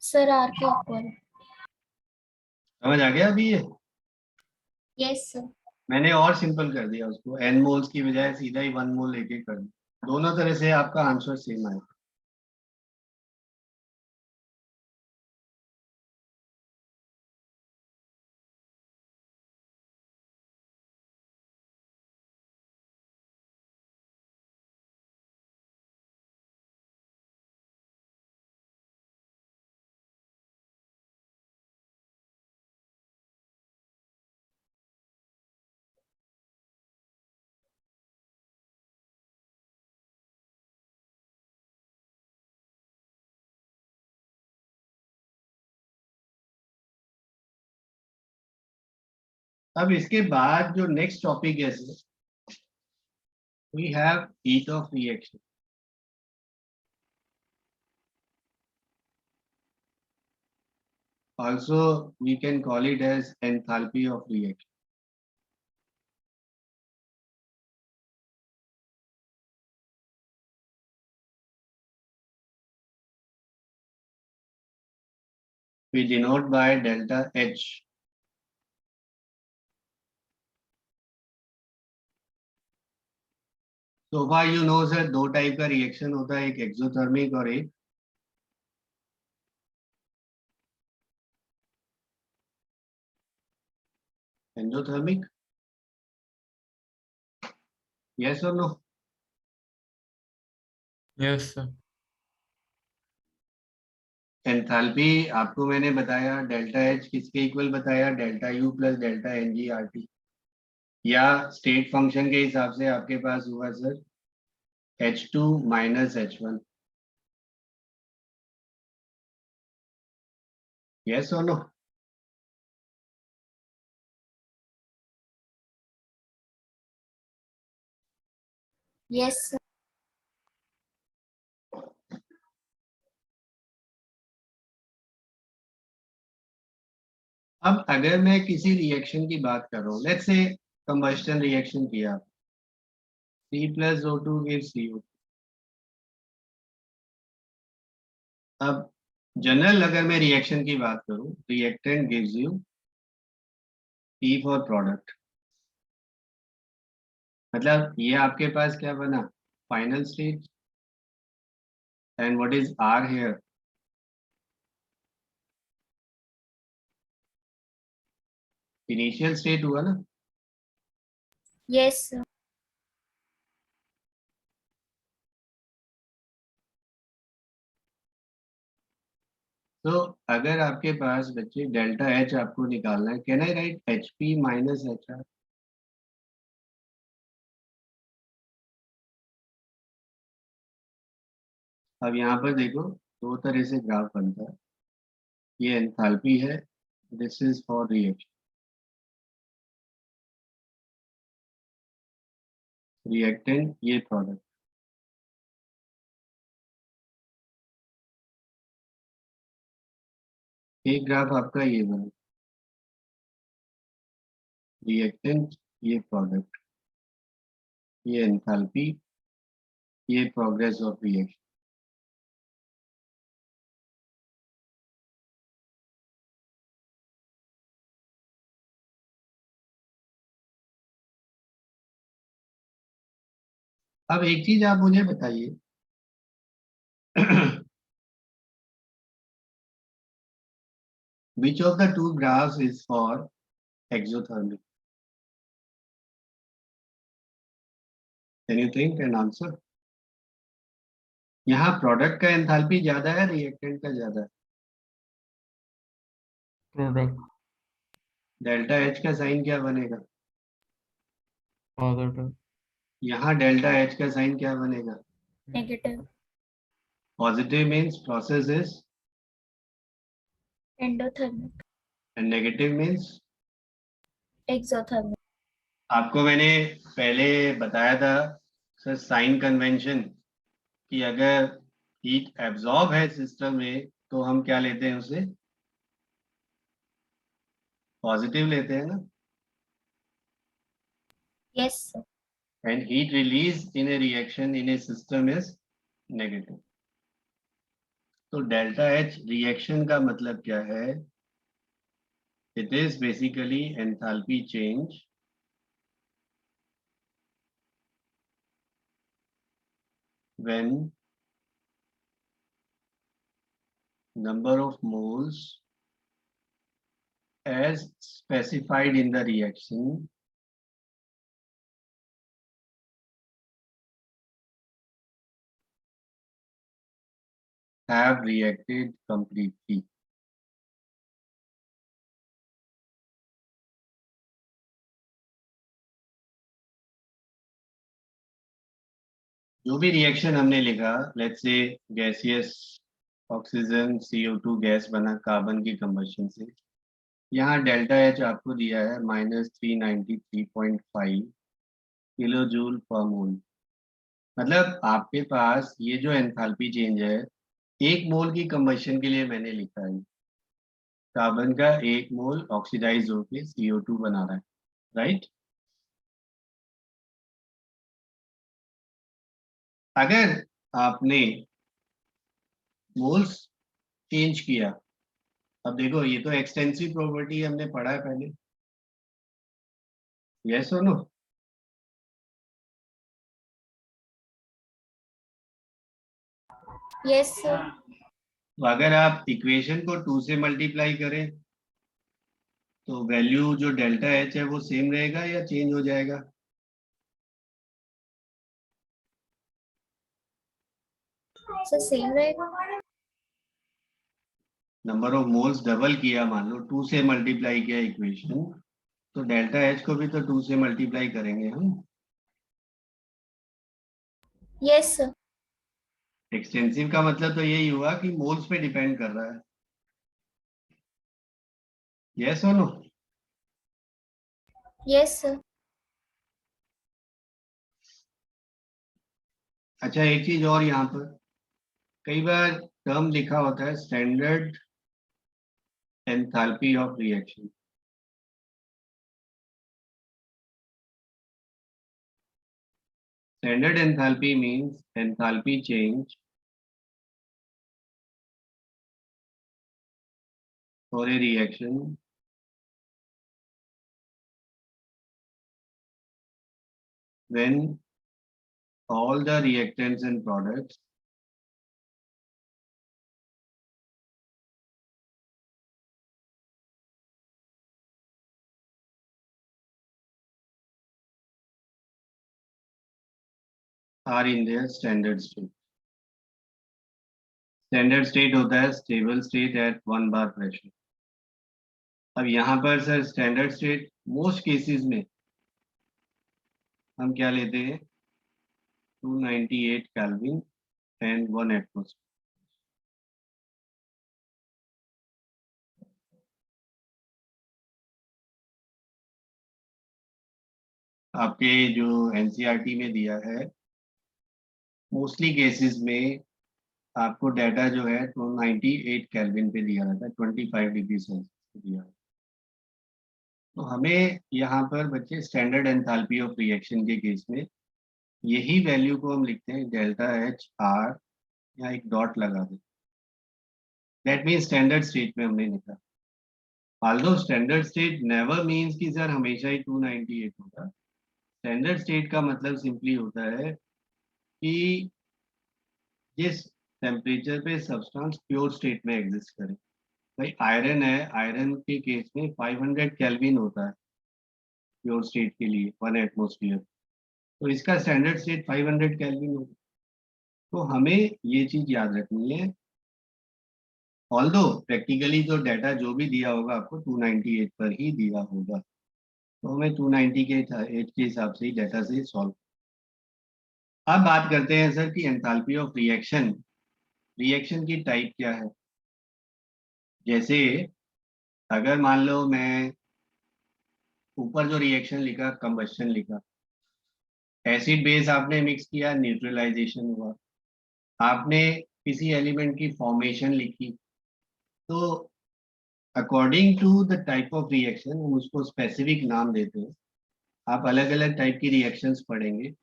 सर आर के इक्वल। समझ आ गया अभी ये? Yes sir. मैंने और सिंपल कर दिया उसको, एन मोल्स की बजाय सीधा ही 1 मोल लेके कर दिया, दोनों तरह से आपका आंसर सेम आएगा। अब इसके बाद जो नेक्स्ट टॉपिक है, we have heat of reaction. Also, we can call it as enthalpy of reaction. We denote by delta H. So far you know sir, दो टाइप का रिएक्शन होता है, एक एक्सोथर्मिक और एक endothermic. Yes or no? Yes sir. Enthalpy आपको मैंने बताया डेल्टा एच किसके इक्वल बताया, delta U plus delta N G R T, या स्टेट फंक्शन के हिसाब से आपके पास हुआ sir H2 minus H1. Yes और नो? Yes, sir. अब अगर मैं किसी रिएक्शन की बात कर रहा हूँ, लेट्स से कंबस्टन रिएक्शन किया, C+O2 gives CO. अब जनरल अगर मैं रिएक्शन की बात करूं, reactant gives you P for product. मतलब ये आपके पास क्या बना, final state. And what is R here? Initial state हुआ ना. Yes, sir. तो अगर आपके पास बच्चे डेल्टा H आपको निकालना है, can I right HP minus HR? अब यहाँ पर देखो दो तरह से ग्राफ बनता है. ये एंथैल्पी है, this is for reaction. Reactant ये प्रोडक्ट. एक ग्राफ आपका ये बना, रिएक्टेंट ये प्रोडक्ट, ये एंथैल्पी, ये प्रोग्रेस ऑफ रिएक्शन. अब एक चीज आप मुझे बताइए, which of the two graphs is for exothermic? Can you think and answer? यहाँ प्रोडक्ट का एंथैल्पी ज्यादा है, रिएक्टेंट का ज्यादा है? प्रोडक्ट. डेल्टा H का साइन क्या बनेगा? पॉजिटिव. यहाँ डेल्टा H का साइन क्या बनेगा? Negative. Positive means process is, Endothermic. And negative means. Exothermic. आपको मैंने पहले बताया था सर साइन कन्वेंशन, कि अगर हीट एब्जॉर्ब है सिस्टम में तो हम क्या लेते हैं, उसे पॉजिटिव लेते हैं ना. Yes, sir. And heat release in A reaction in A system is negative. तो डेल्टा H रिएक्शन का मतलब क्या है? It is basically enthalpy change when number of moles as specified in the reaction have reacted completely. जो भी reaction हमने लिखा, let's say gaseous oxygen CO2 gas बना कार्बन की कंबशन से, यहाँ डेल्टा H आपको दिया है -393.5 किलो जूल पर मोल. मतलब आपके पास ये जो एंथैल्पी चेंज है, एक मोल की कंबशन के लिए मैंने लिखा है, कार्बन का एक मोल ऑक्सीडाइज होके CO2 बना रहा है, राइट? अगर आपने मोल्स चेंज किया, अब देखो ये तो एक्सटेंसिव प्रॉपर्टी हमने पढ़ा है पहले, यस और नो? Yes, sir. तो अगर आप इक्वेशन को 2 से मल्टीप्लाई करें तो वैल्यू जो डेल्टा एच है वो सेम रहेगा या चेंज हो जाएगा? सर सेम रहेगा। नंबर ऑफ मोल्स डबल किया, मान लो 2 से मल्टीप्लाई किया इक्वेशन, तो डेल्टा एच को भी तो 2 से मल्टीप्लाई करेंगे हम। Yes, sir. एक्सटेंसिव का मतलब तो यही हुआ कि मोल्स पे डिपेंड कर रहा है। यस और नो? Yes, sir. अच्छा, एक चीज और यहाँ पर कई बार टर्म लिखा होता है standard enthalpy of reaction. Standard enthalpy means enthalpy change for a reaction when all the reactants and products are in their standard state. Standard state होता है स्टेबल स्टेट एट 1 बार प्रेशर। अब यहाँ पर sir standard state most cases में हम क्या लेते हैं? 298 केल्विन एंड 1 एटमॉस्फेयर। आपके जो एनसीईआरटी में दिया है मोस्टली केसेस में आपको डाटा जो है 298 केल्विन पे दिया रहता है, 25 डिग्री सेल्सियस पे दिया है। तो हमें यहाँ पर बच्चे स्टैंडर्ड एंथैल्पी ऑफ रिएक्शन के केस में यही वैल्यू को हम लिखते हैं डेल्टा एच आर, या एक डॉट लगा दें। दैट मीन स्टैंडर्ड स्टेट में हमने लिखा। Although standard state never means कि सर हमेशा ही 298 होगा। स्टैंडर्ड स्टेट का मतलब सिंपली होता है कि जिस टेम्परेचर पे सब्सटेंस प्योर स्टेट में एग्जिस्ट करे। भाई आयरन है, आयरन के केस में 500 केल्विन होता है प्योर स्टेट के लिए 1 एटमॉस्फेयर, तो इसका स्टैंडर्ड स्टेट 500 केल्विन होगा। तो हमें ये चीज याद रखनी है। ऑल्दो प्रैक्टिकली जो डाटा जो भी दिया होगा आपको 298 पर ही दिया होगा, तो हमें 290 के 8 के हिसाब से ही डाटा से सॉल्व। अब बात करते हैं सर कि एंथैल्पी ऑफ रिएक्शन, रिएक्शन की टाइप क्या है। जैसे अगर मान लो मैं ऊपर जो रिएक्शन लिखा कंबस्शन लिखा, एसिड बेस आपने मिक्स किया न्यूट्रलाइजेशन हुआ, आपने किसी एलिमेंट की फॉर्मेशन लिखी, तो according to the type of reaction हम उसको स्पेसिफिक नाम देते हैं। आप अलग अलग टाइप की रिएक्शंस पढ़ेंगे,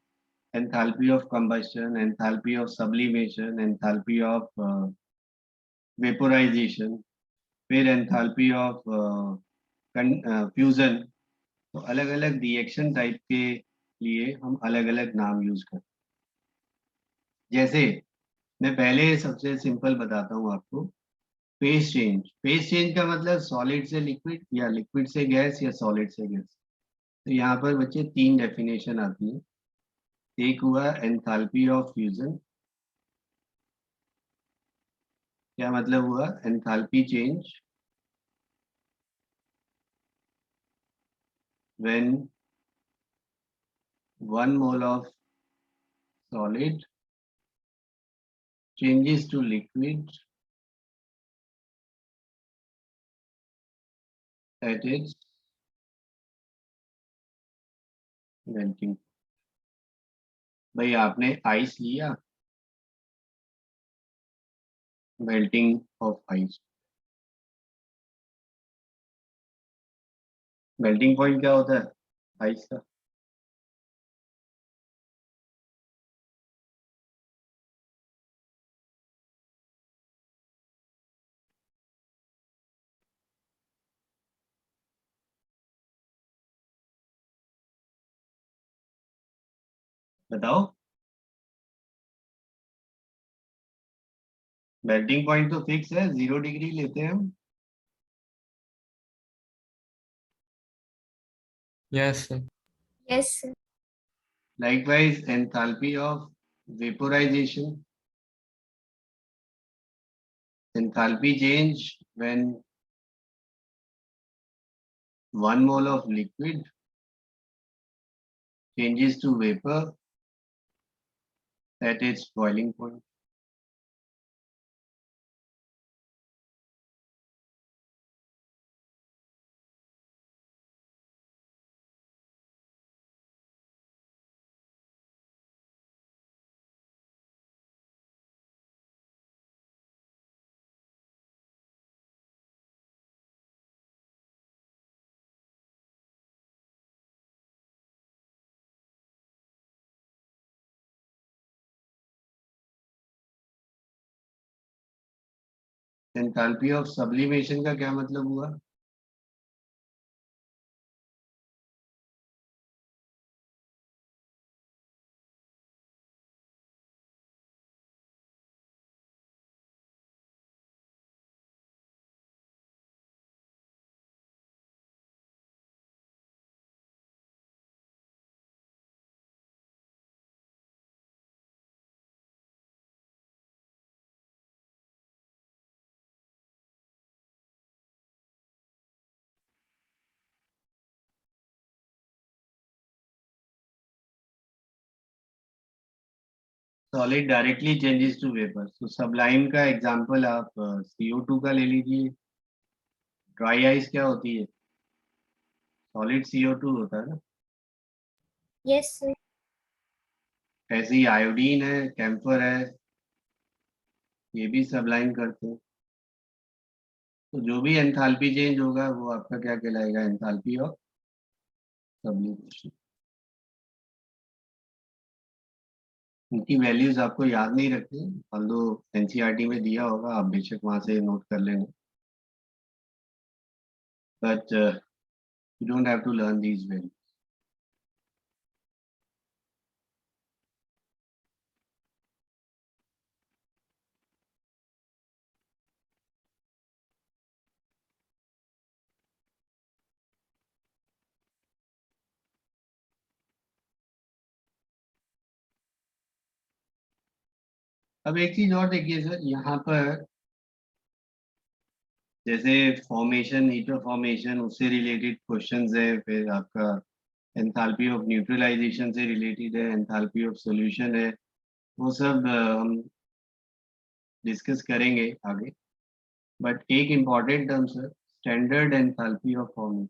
enthalpy of combustion, enthalpy of sublimation, enthalpy of vaporisation, फिर एंथैल्पी ऑफ फ्यूजन। तो अलग अलग रिएक्शन टाइप के लिए हम अलग अलग नाम यूज करते हैं। जैसे मैं पहले सबसे सिंपल बताता हूँ आपको, फेज चेंज। फेज चेंज का मतलब सॉलिड से लिक्विड या लिक्विड से गैस या सॉलिड से गैस। तो यहाँ पर बच्चे 3 डेफिनेशन आती है। एक हुआ एंथैल्पी ऑफ फ्यूजन। क्या मतलब हुआ? Enthalpy change when 1 mole of solid changes to liquid at its melting। भाई आपने आइस लिया, melting of ice. Melting point क्या होता है आइस का? बताओ। मेल्टिंग पॉइंट तो फिक्स है, 0 डिग्री लेते हैं हम। Yes sir. Yes, sir. Likewise, enthalpy of vaporization, enthalpy change when 1 mole of liquid changes to vapor at its boiling point. Enthalpy of sublimation का क्या मतलब हुआ? Solid directly changes to vapour, तो sublime का example आप CO2 का ले लीजिए। ड्राई आइस क्या होती है? सॉलिड CO2 होता है ना। Yes, sir. ऐसे ही आयोडीन है, कैम्फर है, ये भी सब्लाइम करते हैं। तो जो भी एंथैल्पी चेंज होगा वो आपका क्या कहलाएगा? Enthalpy of sublimation. उनकी वैल्यूज आपको याद नहीं रखनी, ऑल्दो एनसीईआरटी में दिया होगा, आप बेशक वहां से नोट कर लेना, but you don't have to learn these values. अब एक चीज और देखिए सर, यहाँ पर जैसे फॉर्मेशन, हीटर फॉर्मेशन, उससे रिलेटेड क्वेश्चंस है, फिर आपका एंथैल्पी ऑफ न्यूट्रलाइजेशन से रिलेटेड है, एंथैल्पी ऑफ सॉल्यूशन है, वो सब हम डिस्कस करेंगे आगे। बट एक important term sir, standard enthalpy of formation.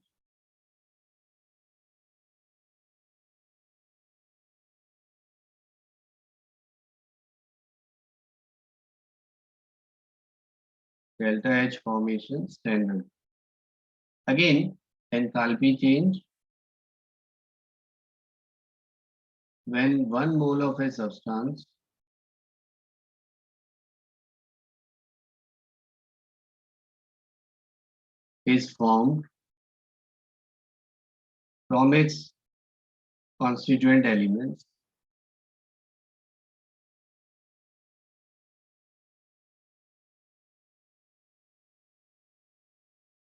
delta H formation standard. Again, enthalpy change when 1 mole of a substance is formed from its constituent elements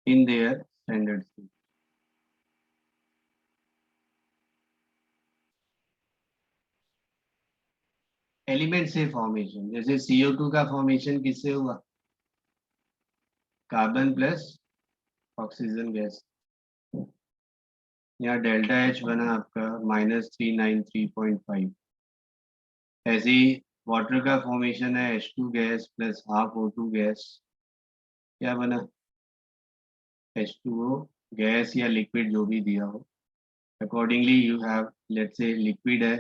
in their standard state. Element से formation, जैसे CO2 का formation किससे हुआ? Carbon plus oxygen gas. यहाँ delta H बना आपका -393.5। ऐसे ही water का फॉर्मेशन है H2 gas plus half O2 gas, क्या बना? H2O गैस या लिक्विड जो भी दिया हो। Accordingly you have, let's say liquid है,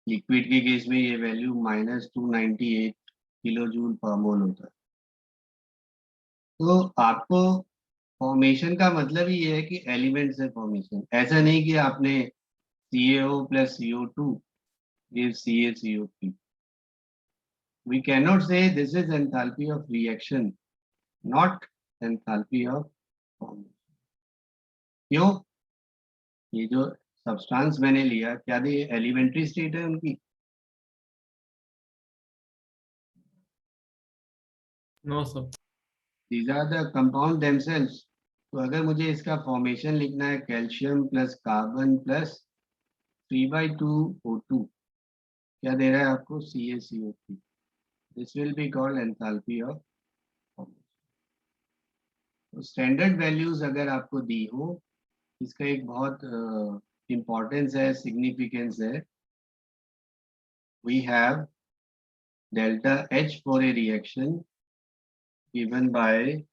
लिक्विड के केस में ये वैल्यू -298 किलो जूल पर मोल होता है। तो आपको फॉर्मेशन का मतलब ही है कि एलिमेंट से फॉर्मेशन, ऐसा नहीं कि आपने CaO plus CO2 gives CaCO3। We cannot say this is enthalpy of reaction, not enthalpy of formation। क्यों? ये जो सब्सटेंस मैंने लिया, क्या ये एलिमेंट्री स्टेट है उनकी? No sir. These are the compound themselves. तो अगर मुझे इसका फॉर्मेशन लिखना है, calcium plus carbon plus 3/2 O2, क्या दे रहा है आपको? CaCO3। This will be called enthalpy of formation. तो स्टैंडर्ड वैल्यूज अगर आपको दी हो, इसका एक बहुत इम्पोर्टेंस है, सिग्निफिकेंस है। We have delta H for a reaction given by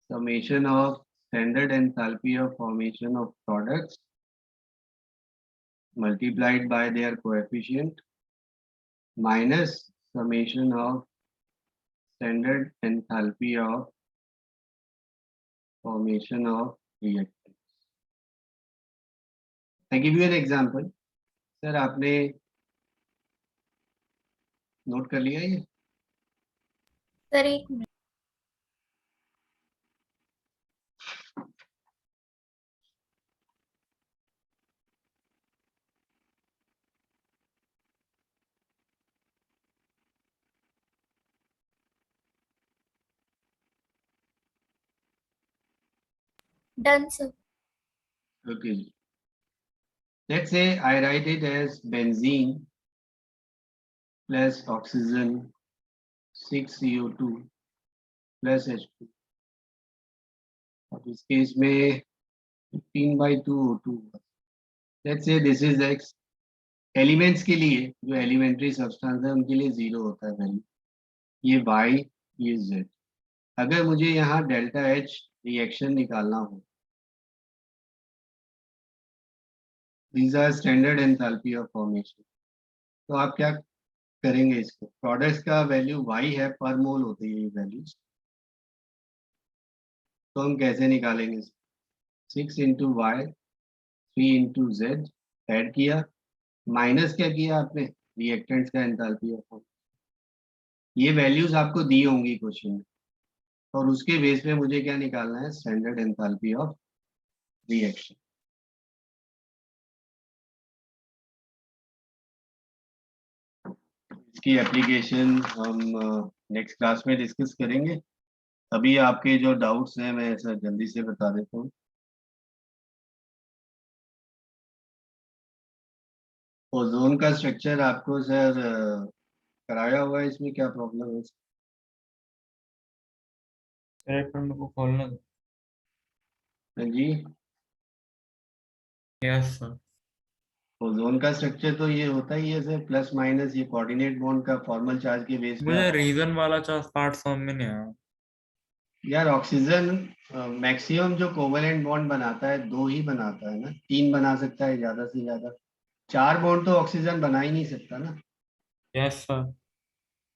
summation of standard enthalpy of formation of products multiplied by their coefficient minus summation of standard enthalpy of formation of reactants. I give you an example. Sir आपने note कर लिया ये? Sir एक minute. Done sir. Okay. Let's say I write it as benzene plus oxygen 6CO2 plus H2. अब इस case में 15/2O2। Let's say this is X। Elements के लिए जो एलिमेंट्री सब्सटेंस है उनके लिए 0 होता है वैल्यू, ये Y, ये Z। अगर मुझे यहाँ डेल्टा H रिएक्शन निकालना हो, these are standard enthalpy of formation, तो आप क्या करेंगे? इसको प्रोडक्ट्स का वैल्यू Y है, पर मोल होती है ये वैल्यूज, तो हम कैसे निकालेंगे? 6 × Y 3 × Z ऐड किया, माइनस क्या किया आपने? रिएक्टेंट्स का एंथैल्पी ऑफ फॉर्मेशन। ये वैल्यूज आपको दी होंगी क्वेश्चन में, और उसके बेस पे मुझे क्या निकालना है? Standard enthalpy of reaction. इसकी एप्लीकेशन हम नेक्स्ट क्लास में डिस्कस करेंगे। अभी आपके जो डाउट्स हैं मैं ऐसा जल्दी से बता देता हूँ। ओजोन का स्ट्रक्चर आपको सर कराया हुआ है, इसमें क्या प्रॉब्लम है? एक मिनट को खोलने दो। हाँ जी, यस सर। ओजोन का स्ट्रक्चर तो ये होता ही है सर, प्लस माइनस, ये कोऑर्डिनेट बॉन्ड का फॉर्मल चार्ज के बेस पे। मुझे रीजन वाला पार्ट समझ में नहीं आया। यार ऑक्सीजन मैक्सिमम जो कोवेलेंट बॉन्ड बनाता है 2 ही बनाता है ना, 3 बना सकता है ज्यादा से ज्यादा, 4 बॉन्ड तो ऑक्सीजन बना ही नहीं सकता ना। Yes sir.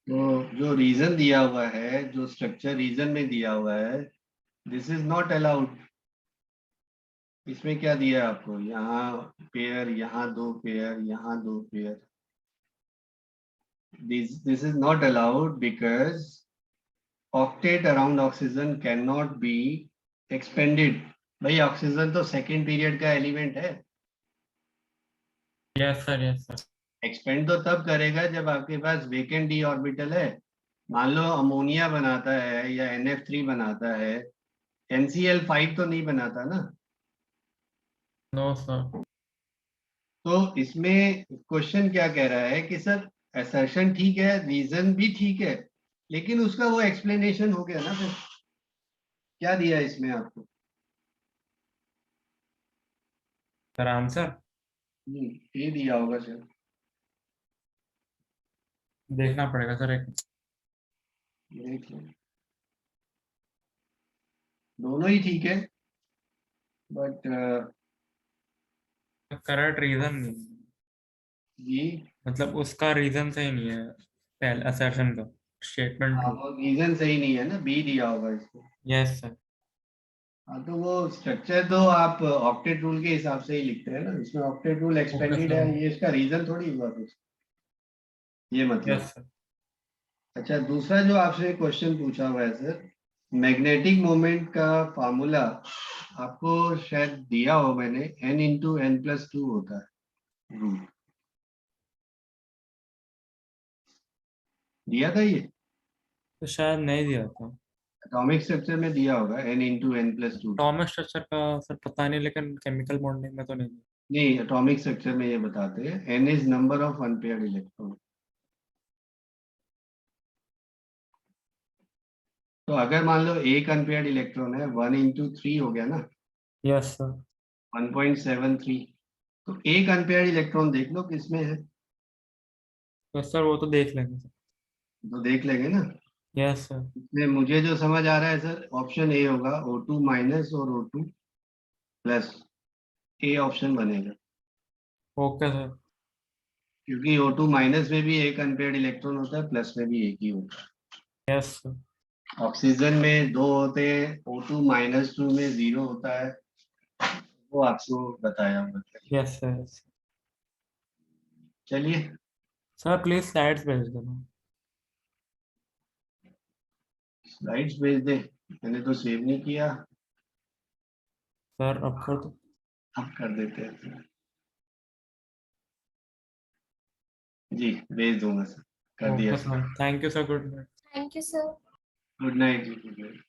तो जो रीजन दिया हुआ है, जो स्ट्रक्चर रीजन में दिया हुआ है, दिस इज नॉट अलाउड। इसमें क्या दिया है आपको? यहाँ पेयर, यहाँ 2 पेयर, यहाँ 2 pair. This is not allowed because octet around oxygen cannot be expanded। भाई ऑक्सीजन तो सेकेंड पीरियड का एलिमेंट है। Yes sir. Yes sir. Expand तो तब करेगा जब आपके पास वेकेंट डी ऑर्बिटल है। मान लो अमोनिया बनाता है या NF3 बनाता है, NCl5 तो नहीं बनाता ना। No sir. तो इसमें क्वेश्चन क्या कह रहा है कि सर असर्शन ठीक है, रीजन भी ठीक है, लेकिन उसका वो एक्सप्लेनेशन हो गया ना। फिर क्या दिया है इसमें आपको? सर आंसर ये दिया होगा सर, देखना पड़ेगा सर एक। देख लो। दोनों ही ठीक है, बट करेक्ट रीजन नहीं, ये मतलब उसका रीजन सही नहीं है पहले असर्शन का स्टेटमेंट ट्रू। रीजन सही नहीं है ना, बी दिया होगा इसको। Yes sir. हाँ, तो वो स्ट्रक्चर तो आप ऑक्टेट रूल के हिसाब से ही लिखते हैं ना, इसमें ऑक्टेट रूल एक्सपेंडेड है, ये इसका रीजन थोड़ी हुआ कुछ, ये मतलब। Yes sir. अच्छा, दूसरा जो आपसे क्वेश्चन पूछा हुआ है सर, मैग्नेटिक मोमेंट का फार्मूला आपको शायद दिया हो मैंने, n into N plus two होता है रूट। दिया था ये तो शायद नहीं दिया था। एटॉमिक स्ट्रक्चर में दिया होगा, n into N plus two. Atomic structure का सर पता नहीं, लेकिन केमिकल बॉन्डिंग में तो नहीं। नहीं, एटॉमिक स्ट्रक्चर में ये बताते हैं n is number of unpaired electron. तो अगर मान लो एक अनपेयर्ड इलेक्ट्रॉन है, 1 इंटू थ्री हो गया ना, यस सर। 1.73। तो एक अनपेयर्ड इलेक्ट्रॉन देख लो किसमें है, तो सर वो तो देख लेंगे सर। तो देख लेंगे ना। Yes sir. इसमें मुझे जो समझ आ रहा है सर, ऑप्शन ए होगा, O2 माइनस और O2 प्लस, ए ऑप्शन बनेगा। Okay sir. क्योंकि O2 माइनस में भी एक अनपेयर्ड इलेक्ट्रॉन होता है, प्लस में भी एक ही होता यस सर। है। ऑक्सीजन में दो होते हैं, O2 माइनस टू में जीरो होता है, वो आपको बताया होगा। Yes sir. चलिए, सर प्लीज स्लाइड्स भेज देना। स्लाइड्स भेज दे, मैंने तो सेव नहीं किया। सर अब कर दो। अब कर देते हैं जी, भेज दूंगा सर, कर दिया okay sir. Sir, thank you sir, good night. Thank you, sir. Good night जी, गुड नाइट।